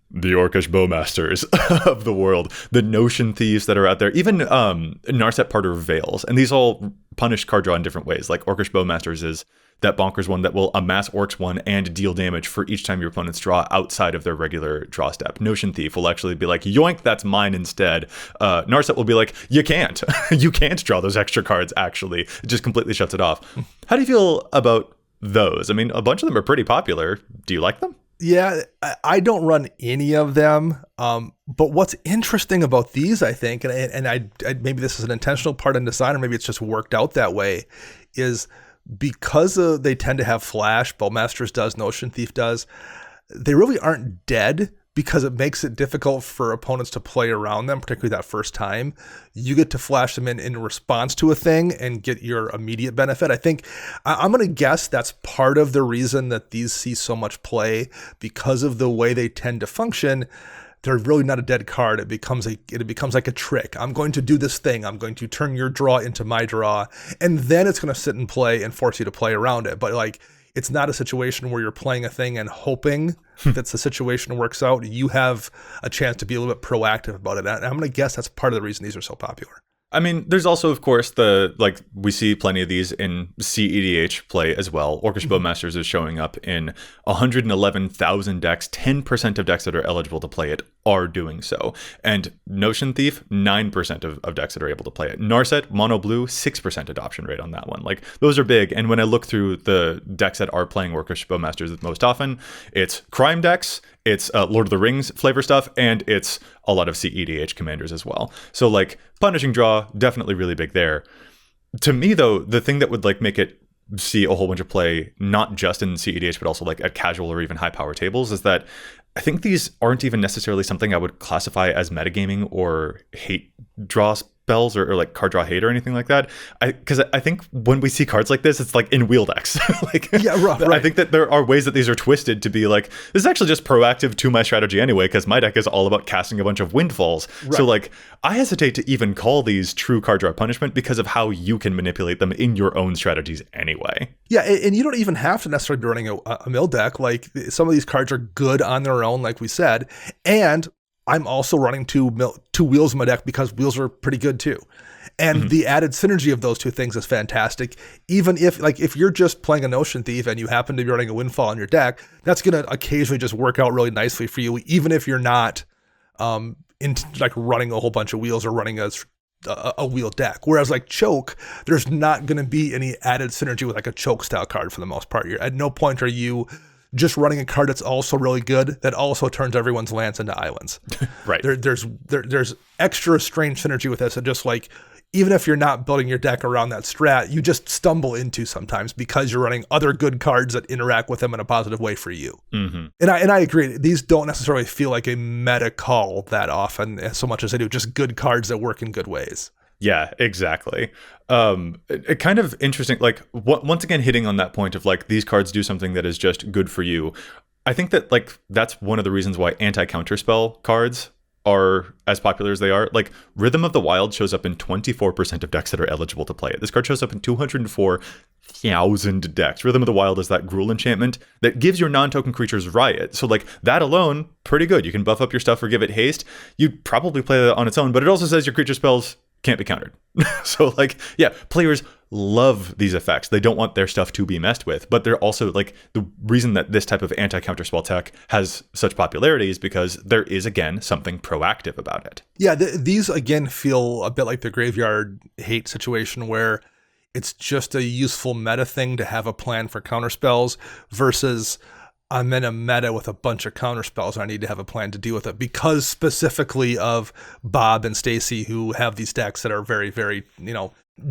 the Orcish Bowmasters of the world, the Notion Thieves that are out there, even Narset Parter Veils, and these all punish card draw in different ways. Like Orcish Bowmasters is that bonkers one that will amass Orcs 1 and deal damage for each time your opponents draw outside of their regular draw step. Notion Thief will actually be like, yoink, that's mine instead. Narset will be like, you can't. You can't draw those extra cards, actually. It just completely shuts it off. How do you feel about those? I mean, a bunch of them are pretty popular. Do you like them? Yeah, I don't run any of them. But what's interesting about these, I think, and I maybe this is an intentional part in design, or maybe it's just worked out that way, is because they tend to have flash, Bowmasters does, Notion Thief does, they really aren't dead because it makes it difficult for opponents to play around them, particularly that first time. You get to flash them in response to a thing and get your immediate benefit. I think I'm going to guess that's part of the reason that these see so much play, because of the way they tend to function. They're really not a dead card. It becomes like a trick. I'm going to do this thing. I'm going to turn your draw into my draw, and then it's going to sit and play and force you to play around it. But like, it's not a situation where you're playing a thing and hoping that the situation works out. You have a chance to be a little bit proactive about it. And I'm going to guess that's part of the reason these are so popular. I mean, there's also, of course, we see plenty of these in CEDH play as well. Orcish Bowmasters is showing up in 111,000 decks. 10% of decks that are eligible to play it are doing so. And Notion Thief, 9% of decks that are able to play it. Narset, Mono Blue, 6% adoption rate on that one. Like, those are big. And when I look through the decks that are playing Orcish Bowmasters most often, it's crime decks, it's Lord of the Rings flavor stuff, and it's a lot of CEDH commanders as well. So like, punishing draw, definitely really big there. To me though, the thing that would like make it see a whole bunch of play, not just in CEDH, but also like at casual or even high power tables, is that I think these aren't even necessarily something I would classify as metagaming or hate draw spells or like card draw hate or anything like that. Because I think when we see cards like this, it's like in wheel decks. Like, yeah, right. I think that there are ways that these are twisted to be like, this is actually just proactive to my strategy anyway, because my deck is all about casting a bunch of windfalls. Right. So like, I hesitate to even call these true card draw punishment because of how you can manipulate them in your own strategies anyway. Yeah, and you don't even have to necessarily be running a mill deck. Like, some of these cards are good on their own, like we said, and I'm also running two wheels in my deck because wheels are pretty good too. And the added synergy of those two things is fantastic. Even if you're just playing a Notion Thief and you happen to be running a Windfall in your deck, that's going to occasionally just work out really nicely for you, even if you're not running a whole bunch of wheels or running a wheel deck. Whereas like Choke, there's not going to be any added synergy with like a Choke style card for the most part. At no point are you just running a card that's also really good that also turns everyone's lands into islands. Right. There's extra strange synergy with this, and just like, even if you're not building your deck around that strat, you just stumble into sometimes because you're running other good cards that interact with them in a positive way for you. And I agree. These don't necessarily feel like a meta call that often, so much as they do just good cards that work in good ways. Yeah, exactly. It kind of interesting, like once again, hitting on that point of like, these cards do something that is just good for you. I think that like, that's one of the reasons why anti-counterspell cards are as popular as they are. Like Rhythm of the Wild shows up in 24% of decks that are eligible to play it. This card shows up in 204,000 decks. Rhythm of the Wild is that Gruul enchantment that gives your non-token creatures Riot. So like that alone, pretty good. You can buff up your stuff or give it haste. You'd probably play that on its own, but it also says your creature spells can't be countered. So like, yeah, players love these effects. They don't want their stuff to be messed with, but they're also like, the reason that this type of anti-counterspell tech has such popularity is because there is, again, something proactive about it. Yeah, these again feel a bit like the graveyard hate situation where it's just a useful meta thing to have a plan for counterspells versus I'm in a meta with a bunch of counterspells and I need to have a plan to deal with it, because specifically of Bob and Stacy, who have these decks that are very, very,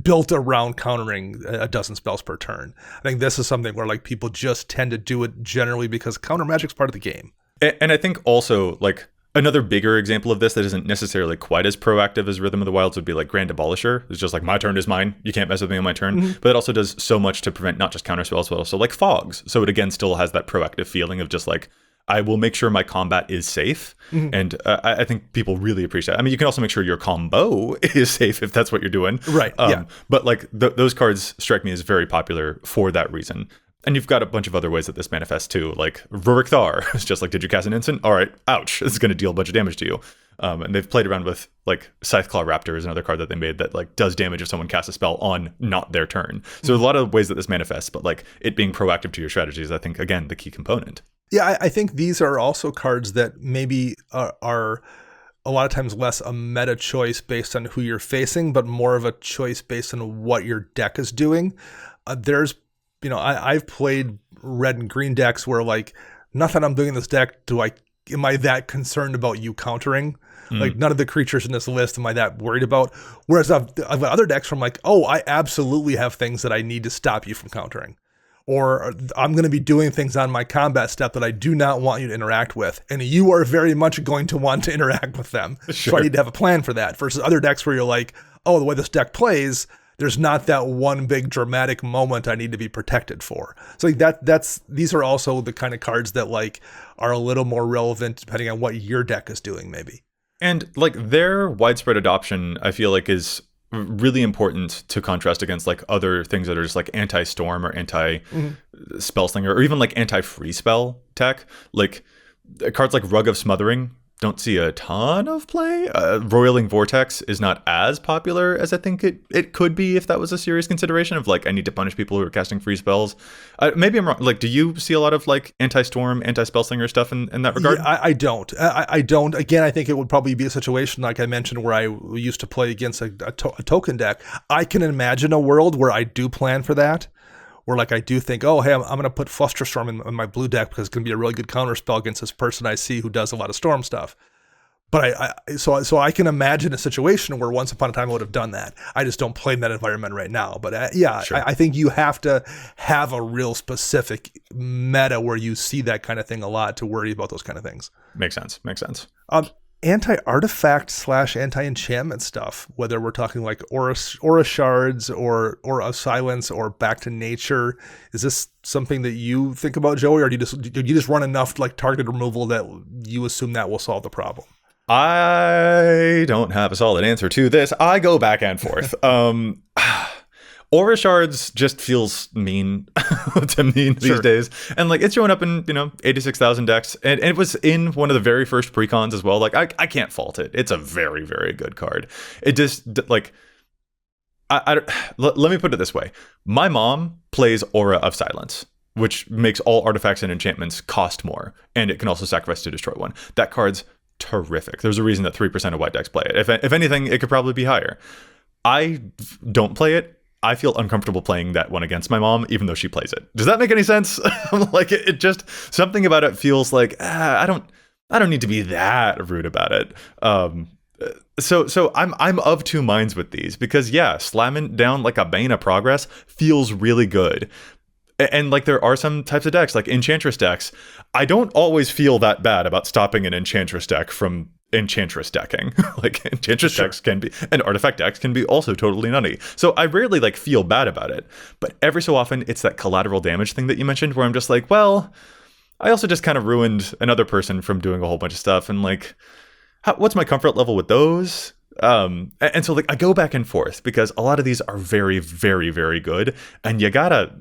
built around countering a dozen spells per turn. I think this is something where like people just tend to do it generally because counter magic's part of the game. And I think also like another bigger example of this that isn't necessarily quite as proactive as Rhythm of the Wilds would be like Grand Abolisher. It's just like, my turn is mine. You can't mess with me on my turn. But it also does so much to prevent not just counterspells, but also like fogs. So it again still has that proactive feeling of just like, I will make sure my combat is safe. And I think people really appreciate it. I mean, you can also make sure your combo is safe if that's what you're doing. Right. Yeah. But like those cards strike me as very popular for that reason. And you've got a bunch of other ways that this manifests too, like Rurik Thar. It's just like, did you cast an instant? All right, ouch, this is going to deal a bunch of damage to you. And they've played around with like Scytheclaw Raptor is another card that they made that like does damage if someone casts a spell on not their turn. So there's a lot of ways that this manifests, but like it being proactive to your strategies, I think, again, the key component. Yeah, I think these are also cards that maybe are a lot of times less a meta choice based on who you're facing, but more of a choice based on what your deck is doing. I've played red and green decks where like, nothing I'm doing in this deck am I that concerned about you countering? Like none of the creatures in this list am I that worried about. Whereas I've got other decks where I'm like, oh, I absolutely have things that I need to stop you from countering. Or I'm going to be doing things on my combat step that I do not want you to interact with. And you are very much going to want to interact with them. Sure. So I need to have a plan for that. Versus other decks where you're like, oh, the way this deck plays, there's not that one big dramatic moment I need to be protected for. So like these are also the kind of cards that like are a little more relevant depending on what your deck is doing maybe. And like their widespread adoption, I feel like is really important to contrast against like other things that are just like anti-storm or anti-spellslinger or even like anti-free spell tech. Like cards like Rug of Smothering don't see a ton of play. Roiling Vortex is not as popular as I think it could be if that was a serious consideration of like, I need to punish people who are casting free spells. Maybe I'm wrong. Like, do you see a lot of like anti-storm, anti-spellslinger stuff in that regard? Yeah, I don't. I don't. Again, I think it would probably be a situation like I mentioned where I used to play against a token deck. I can imagine a world where I do plan for that. Where like I do think, oh, hey, I'm going to put Flusterstorm in my blue deck because it's going to be a really good counter spell against this person I see who does a lot of storm stuff. But so I can imagine a situation where once upon a time I would have done that. I just don't play in that environment right now. But sure. I think you have to have a real specific meta where you see that kind of thing a lot to worry about those kind of things. Makes sense. Anti-artifact / anti-enchantment stuff, whether we're talking like aura shards or Aura of Silence or Back to Nature, is this something that you think about, Joey, or do you just run enough like targeted removal that you assume that will solve the problem? I don't have a solid answer to this. I go back and forth. Aura Shards just feels mean to me these days. And like it's showing up in, 86,000 decks. And it was in one of the very first precons as well. Like I can't fault it. It's a very, very good card. It just like, let me put it this way. My mom plays Aura of Silence, which makes all artifacts and enchantments cost more. And it can also sacrifice to destroy one. That card's terrific. There's a reason that 3% of white decks play it. If anything, it could probably be higher. I don't play it. I feel uncomfortable playing that one against my mom, even though she plays it. Does that make any sense? Like it just, something about it feels like I don't need to be that rude about it. So I'm of two minds with these because slamming down like a Bane of Progress feels really good. And like there are some types of decks like Enchantress decks. I don't always feel that bad about stopping an Enchantress deck from Enchantress decking. Like Enchantress decks can be, and artifact decks can be also totally nutty. So I rarely like feel bad about it, but every so often it's that collateral damage thing that you mentioned where I'm just like, well, I also just kind of ruined another person from doing a whole bunch of stuff, and like, what's my comfort level with those? And so like I go back and forth because a lot of these are very, very, very good, and you gotta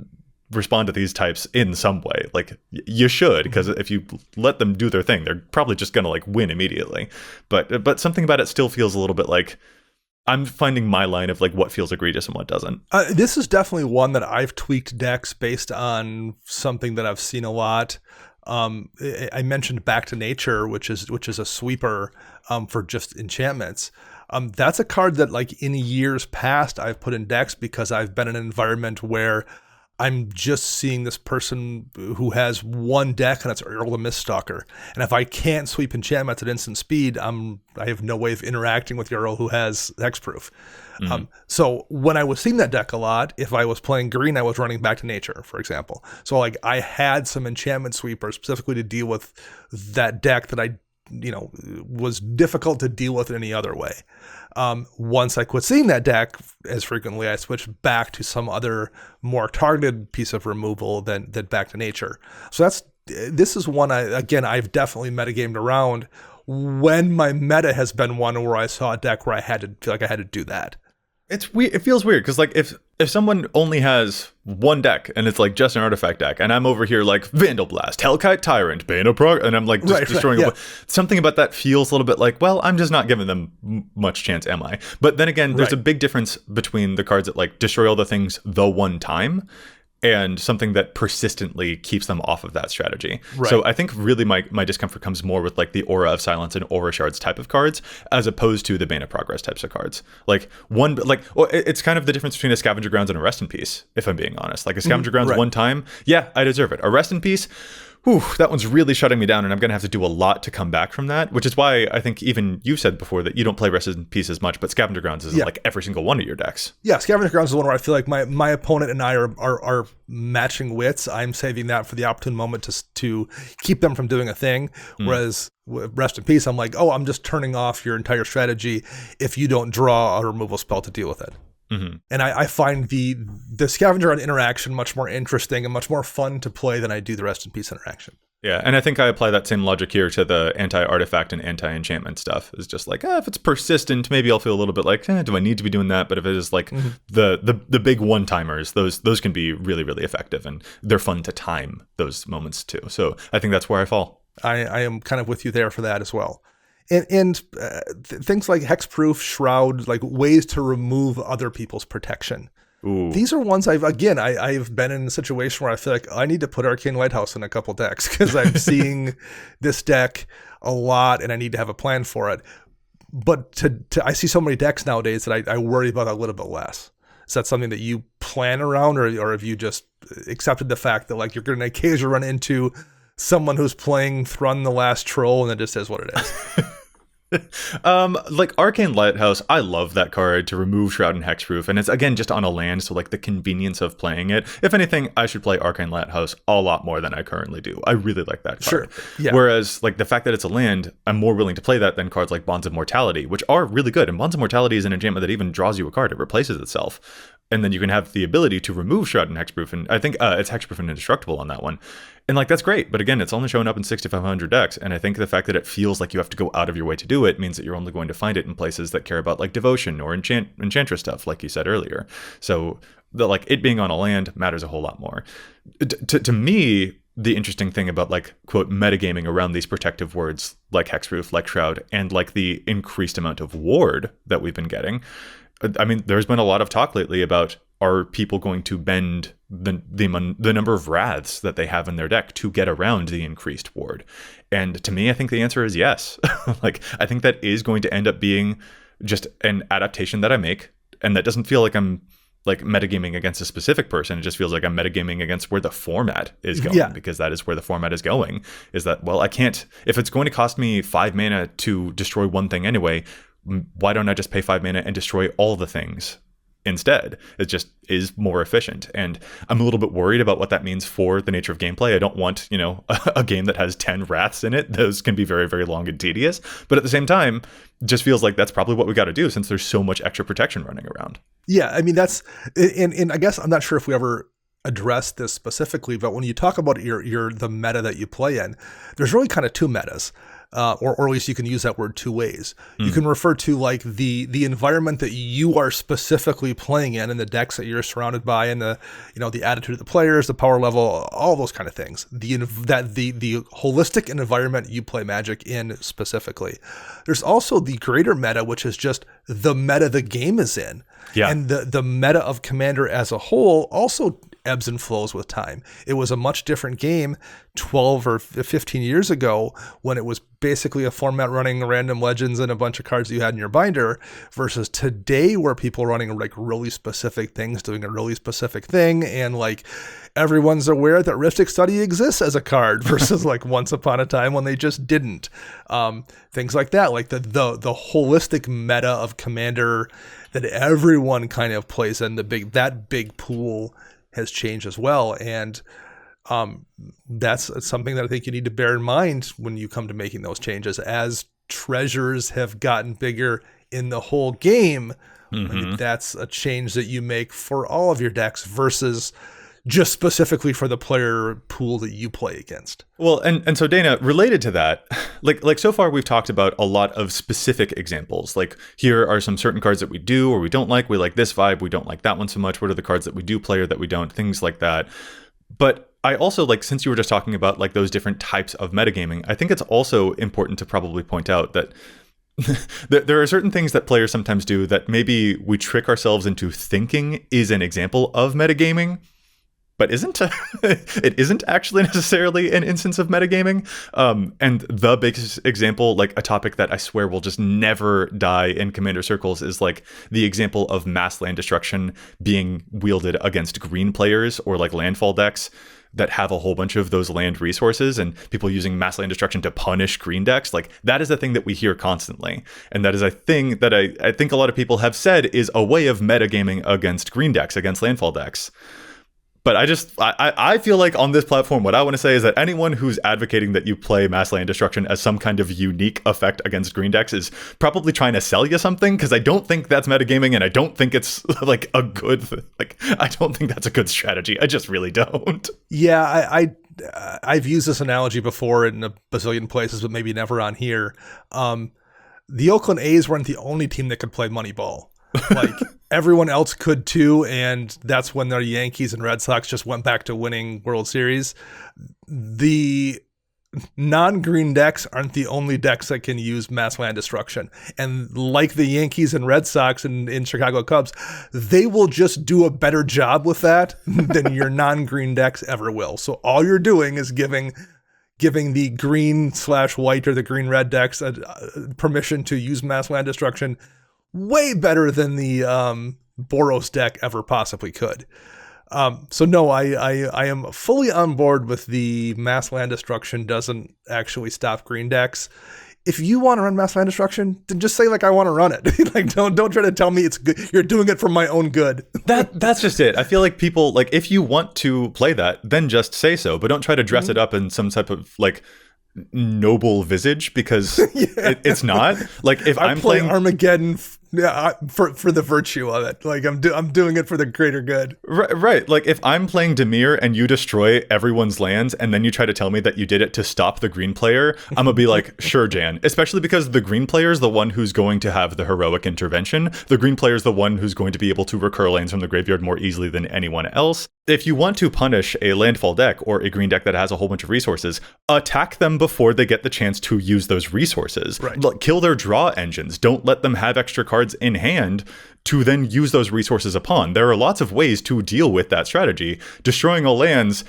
respond to these types in some way. Like you should, because if you let them do their thing, they're probably just gonna like win immediately. But something about it still feels a little bit like I'm finding my line of like what feels egregious and what doesn't. This is definitely one that I've tweaked decks based on something that I've seen a lot. I mentioned Back to Nature, which is a sweeper for just enchantments. That's a card that like in years past I've put in decks because I've been in an environment where I'm just seeing this person who has one deck and it's Earl the Miststalker. And if I can't sweep enchantments at instant speed, I have no way of interacting with Earl who has hexproof. So when I was seeing that deck a lot, if I was playing green, I was running Back to Nature, for example. So like I had some enchantment sweepers specifically to deal with that deck that I was difficult to deal with in any other way. Once I quit seeing that deck as frequently, I switched back to some other more targeted piece of removal than Back to Nature. So this is one I've definitely metagamed around when my meta has been one where I saw a deck where I had to feel like I had to do that. It's weird. It feels weird because like if someone only has one deck and it's like just an artifact deck, and I'm over here like Vandal Blast, Hellkite Tyrant, Bane of Progress, and I'm like just destroying something about that feels a little bit like, well, I'm just not giving them much chance, am I? But then again, there's a big difference between the cards that like destroy all the things the one time and something that persistently keeps them off of that strategy. Right. So I think really my discomfort comes more with like the Aura of Silence and Aura Shards type of cards, as opposed to the Bane of Progress types of cards. Like it's kind of the difference between a Scavenger Grounds and a Rest in Peace, if I'm being honest. Like a Scavenger Grounds one time, I deserve it. A Rest in Peace, that one's really shutting me down, and I'm going to have to do a lot to come back from that, which is why I think even you said before that you don't play Rest in Peace as much, but Scavenger Grounds is in like every single one of your decks. Yeah, Scavenger Grounds is the one where I feel like my opponent and I are matching wits. I'm saving that for the opportune moment to keep them from doing a thing, whereas Rest in Peace, I'm like, I'm just turning off your entire strategy if you don't draw a removal spell to deal with it. And I find the Scavenger Hunt interaction much more interesting and much more fun to play than I do the Rest in Peace interaction. Yeah, and I think I apply that same logic here to the anti-artifact and anti-enchantment stuff. It's just like, if it's persistent, maybe I'll feel a little bit like, do I need to be doing that? But if it is like the big one-timers, those can be really, really effective, and they're fun to time those moments too. So I think that's where I fall. I am kind of with you there for that as well. And things like Hexproof, Shroud, like ways to remove other people's protection. Ooh. These are ones I've been in a situation where I feel like I need to put Arcane Lighthouse in a couple decks because I'm seeing this deck a lot and I need to have a plan for it. But I see so many decks nowadays that I worry about a little bit less. Is that something that you plan around, or have you just accepted the fact that like you're going to occasionally run into someone who's playing Thrun the Last Troll and it just is what it is? Like Arcane Lighthouse, I love that card to remove Shroud and Hexproof, and it's again just on a land, so like the convenience of playing it. If anything, I should play Arcane Lighthouse a lot more than I currently do. I really like that card. Sure. Yeah. Whereas like the fact that it's a land, I'm more willing to play that than cards like Bonds of Mortality, which are really good. And Bonds of Mortality is an enchantment that even draws you a card. It replaces itself. And then you can have the ability to remove Shroud and Hexproof, and I think it's Hexproof and Indestructible on that one. And like that's great, but again, it's only showing up in 6,500 decks, and I think the fact that it feels like you have to go out of your way to do it means that you're only going to find it in places that care about like Devotion or Enchantress stuff, like you said earlier. So like it being on a land matters a whole lot more. To me, the interesting thing about like quote metagaming around these protective words like Hexproof, like Shroud, and like the increased amount of ward that we've been getting. I mean, there's been a lot of talk lately about are people going to bend the number of wraths that they have in their deck to get around the increased ward? And to me, I think the answer is yes. Like, I think that is going to end up being just an adaptation that I make, and that doesn't feel like I'm like metagaming against a specific person. It just feels like I'm metagaming against where the format is going, because that is where the format is going. Is that, well, I can't, if it's going to cost me 5 mana to destroy one thing anyway, why don't I just pay 5 mana and destroy all the things instead? It just is more efficient. And I'm a little bit worried about what that means for the nature of gameplay. I don't want, a game that has 10 wraths in it. Those can be very, very long and tedious. But at the same time, it just feels like that's probably what we got to do since there's so much extra protection running around. Yeah, I mean, that's, and I guess I'm not sure if we ever addressed this specifically, but when you talk about the meta that you play in, there's really kind of two metas. Or at least you can use that word two ways. You can refer to like the environment that you are specifically playing in, and the decks that you're surrounded by, and the attitude of the players, the power level, all those kind of things. The holistic environment you play Magic in specifically. There's also the greater meta, which is just the meta the game is in. Yeah. And the meta of Commander as a whole also ebbs and flows with time. It was a much different game 12 or 15 years ago when it was basically a format running random legends and a bunch of cards that you had in your binder, versus today where people are running like really specific things, doing a really specific thing, and like everyone's aware that Rhystic Study exists as a card versus like once upon a time when they just didn't. Things like that, like the holistic meta of Commander that everyone kind of plays in, that big pool has changed as well. And that's something that I think you need to bear in mind when you come to making those changes. As treasures have gotten bigger in the whole game, that's a change that you make for all of your decks versus just specifically for the player pool that you play against. Well, and so Dana, related to that, like so far we've talked about a lot of specific examples. Like here are some certain cards that we do or we don't like. We like this vibe, we don't like that one so much. What are the cards that we do play or that we don't? Things like that. But I also, like, since you were just talking about like those different types of metagaming, I think it's also important to probably point out that there are certain things that players sometimes do that maybe we trick ourselves into thinking is an example of metagaming, but isn't. It isn't actually necessarily an instance of metagaming. And the biggest example, like a topic that I swear will just never die in Commander circles, is like the example of mass land destruction being wielded against green players or like landfall decks that have a whole bunch of those land resources, and people using mass land destruction to punish green decks. Like that is a thing that we hear constantly. And that is a thing that I think a lot of people have said is a way of metagaming against green decks, against landfall decks. But I feel like on this platform, what I want to say is that anyone who's advocating that you play mass land destruction as some kind of unique effect against green decks is probably trying to sell you something, because I don't think that's metagaming, and I don't think it's like a good, I don't think that's a good strategy. I just really don't. Yeah, I've used this analogy before in a bazillion places, but maybe never on here. The Oakland A's weren't the only team that could play Moneyball. Like everyone else could too, and that's when the Yankees and Red Sox just went back to winning World Series. The non-green decks aren't the only decks that can use mass land destruction, and like the Yankees and Red Sox and in Chicago Cubs, they will just do a better job with that than your non-green decks ever will. So all you're doing is giving the green/white or the green-red decks permission to use mass land destruction way better than the Boros deck ever possibly could. So no, I am fully on board with the mass land destruction doesn't actually stop green decks. If you want to run mass land destruction, then just say like I want to run it. Like don't try to tell me it's good. You're doing it for my own good. That's just it. I feel like people, like, if you want to play that, then just say so, but don't try to dress it up in some type of like noble visage, because it's not. Like if I'm playing playing Armageddon Yeah, for the virtue of it. Like I'm doing it for the greater good. Right. Like if I'm playing Dimir and you destroy everyone's lands and then you try to tell me that you did it to stop the green player, I'm gonna be like, sure, Jan. Especially because the green player is the one who's going to have the heroic intervention. The green player is the one who's going to be able to recur lands from the graveyard more easily than anyone else. If you want to punish a landfall deck or a green deck that has a whole bunch of resources, attack them before they get the chance to use those resources. Right. Kill their draw engines. Don't let them have extra cards in hand to then use those resources upon. There are lots of ways to deal with that strategy. Destroying all lands,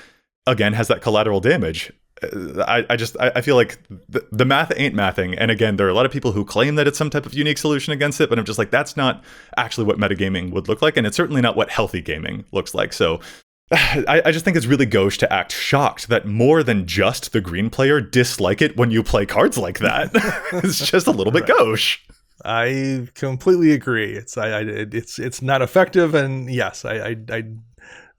again, has that collateral damage. I feel like the math ain't mathing. And again, there are a lot of people who claim that it's some type of unique solution against it, but I'm just like, that's not actually what metagaming would look like. And it's certainly not what healthy gaming looks like. So I just think it's really gauche to act shocked that more than just the green player dislike it when you play cards like that. It's just a little bit gauche. I completely agree. It's not effective, and yes,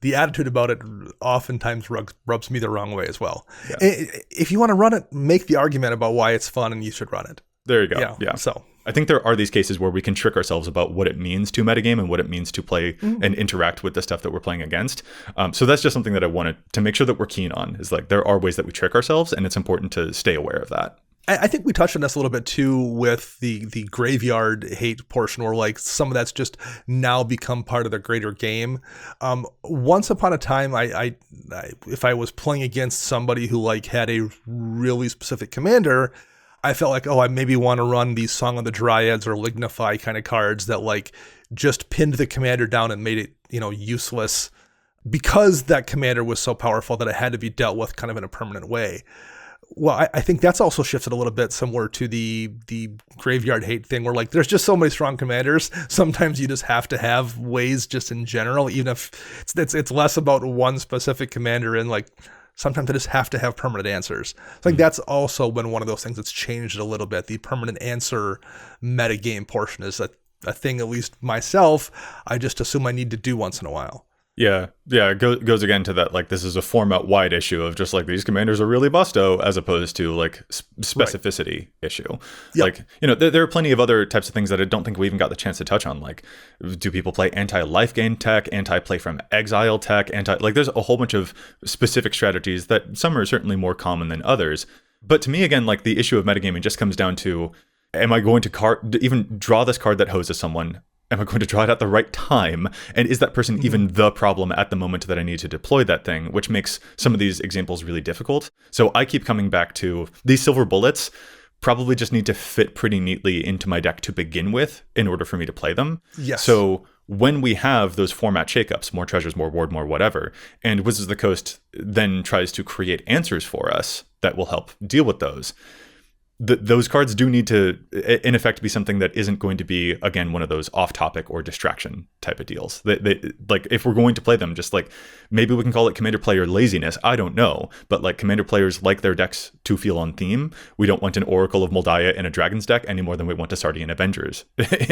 the attitude about it oftentimes rubs me the wrong way as well. Yeah. If you want to run it, make the argument about why it's fun and you should run it. There you go. Yeah. So I think there are these cases where we can trick ourselves about what it means to metagame and what it means to play and interact with the stuff that we're playing against. So that's just something that I wanted to make sure that we're keen on, is like there are ways that we trick ourselves, and it's important to stay aware of that. I think we touched on this a little bit too with the graveyard hate portion, where like some of that's just now become part of the greater game. Once upon a time, I if I was playing against somebody who like had a really specific commander, I felt like, I maybe want to run these Song of the Dryads or Lignify kind of cards that like just pinned the commander down and made it, useless, because that commander was so powerful that it had to be dealt with kind of in a permanent way. Well, I think that's also shifted a little bit similar to the graveyard hate thing, where like there's just so many strong commanders. Sometimes you just have to have ways just in general, even if it's less about one specific commander, and like sometimes I just have to have permanent answers. So like that's also been one of those things that's changed a little bit. The permanent answer metagame portion is a thing, at least myself, I just assume I need to do once in a while. Yeah, it goes again to that, like, this is a format-wide issue of just, like, these commanders are really busto, as opposed to, like, specificity issue. Yep. Like, there are plenty of other types of things that I don't think we even got the chance to touch on. Like, do people play anti-life gain tech, anti-play from exile tech, like, there's a whole bunch of specific strategies that some are certainly more common than others. But to me, again, like, the issue of metagaming just comes down to, am I going to even draw this card that hoses someone? Am I going to draw it at the right time? And is that person even the problem at the moment that I need to deploy that thing? Which makes some of these examples really difficult. So I keep coming back to these silver bullets probably just need to fit pretty neatly into my deck to begin with in order for me to play them. Yes. So when we have those format shakeups, more treasures, more ward, more whatever, and Wizards of the Coast then tries to create answers for us that will help deal with those, those cards do need to, in effect, be something that isn't going to be, again, one of those off-topic or distraction type of deals. They like, if we're going to play them, just like, maybe we can call it commander player laziness. I don't know. But like, commander players like their decks to feel on theme. We don't want an Oracle of Moldiah in a Dragon's deck any more than we want a Sardian Avengers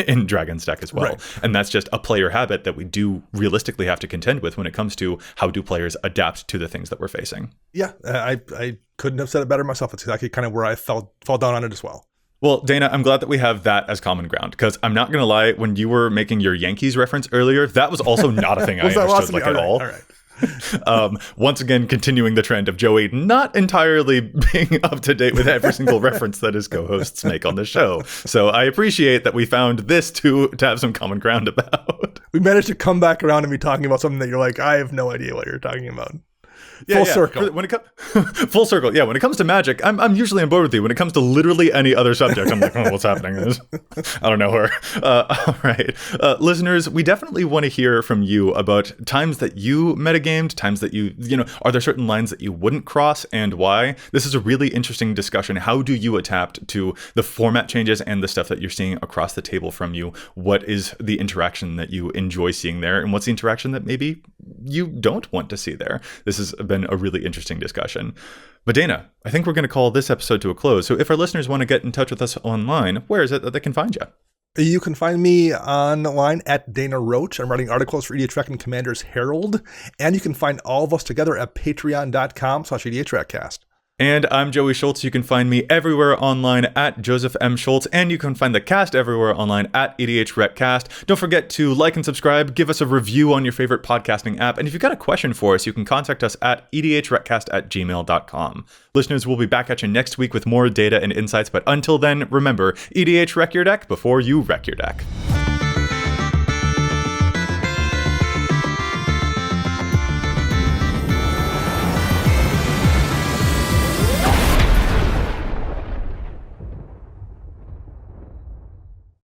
in Dragon's deck as well. Right. And that's just a player habit that we do realistically have to contend with when it comes to how do players adapt to the things that we're facing. Yeah, I couldn't have said it better myself. It's exactly kind of where I fall down on it as well. Well, Dana, I'm glad that we have that as common ground, because I'm not going to lie, when you were making your Yankees reference earlier, that was also not a thing I understood at all. All right. Once again, continuing the trend of Joey not entirely being up to date with every single reference that his co-hosts make on the show. So I appreciate that we found this to have some common ground about. We managed to come back around and be talking about something that you're like, I have no idea what you're talking about. Full circle. Full circle. Yeah, when it comes to Magic, I'm usually on board with you. When it comes to literally any other subject, I'm like, what's happening? I don't know her. All right. Listeners, we definitely want to hear from you about times that you metagamed, times that are there certain lines that you wouldn't cross and why? This is a really interesting discussion. How do you adapt to the format changes and the stuff that you're seeing across the table from you? What is the interaction that you enjoy seeing there? And what's the interaction that maybe you don't want to see there? This has been a really interesting discussion. But Dana, I think we're going to call this episode to a close. So if our listeners want to get in touch with us online, where is it that they can find you? You can find me online at Dana Roach. I'm writing articles for EDHREC and Commander's Herald. And you can find all of us together at patreon.com/EDHRECast. And I'm Joey Schultz. You can find me everywhere online at Joseph M. Schultz, and you can find the cast everywhere online at EDHRECast. Don't forget to like and subscribe, give us a review on your favorite podcasting app, and if you've got a question for us, you can contact us at edhrecast@gmail.com. Listeners, we'll be back at you next week with more data and insights, but until then, remember, EDHREC your deck before you wreck your deck.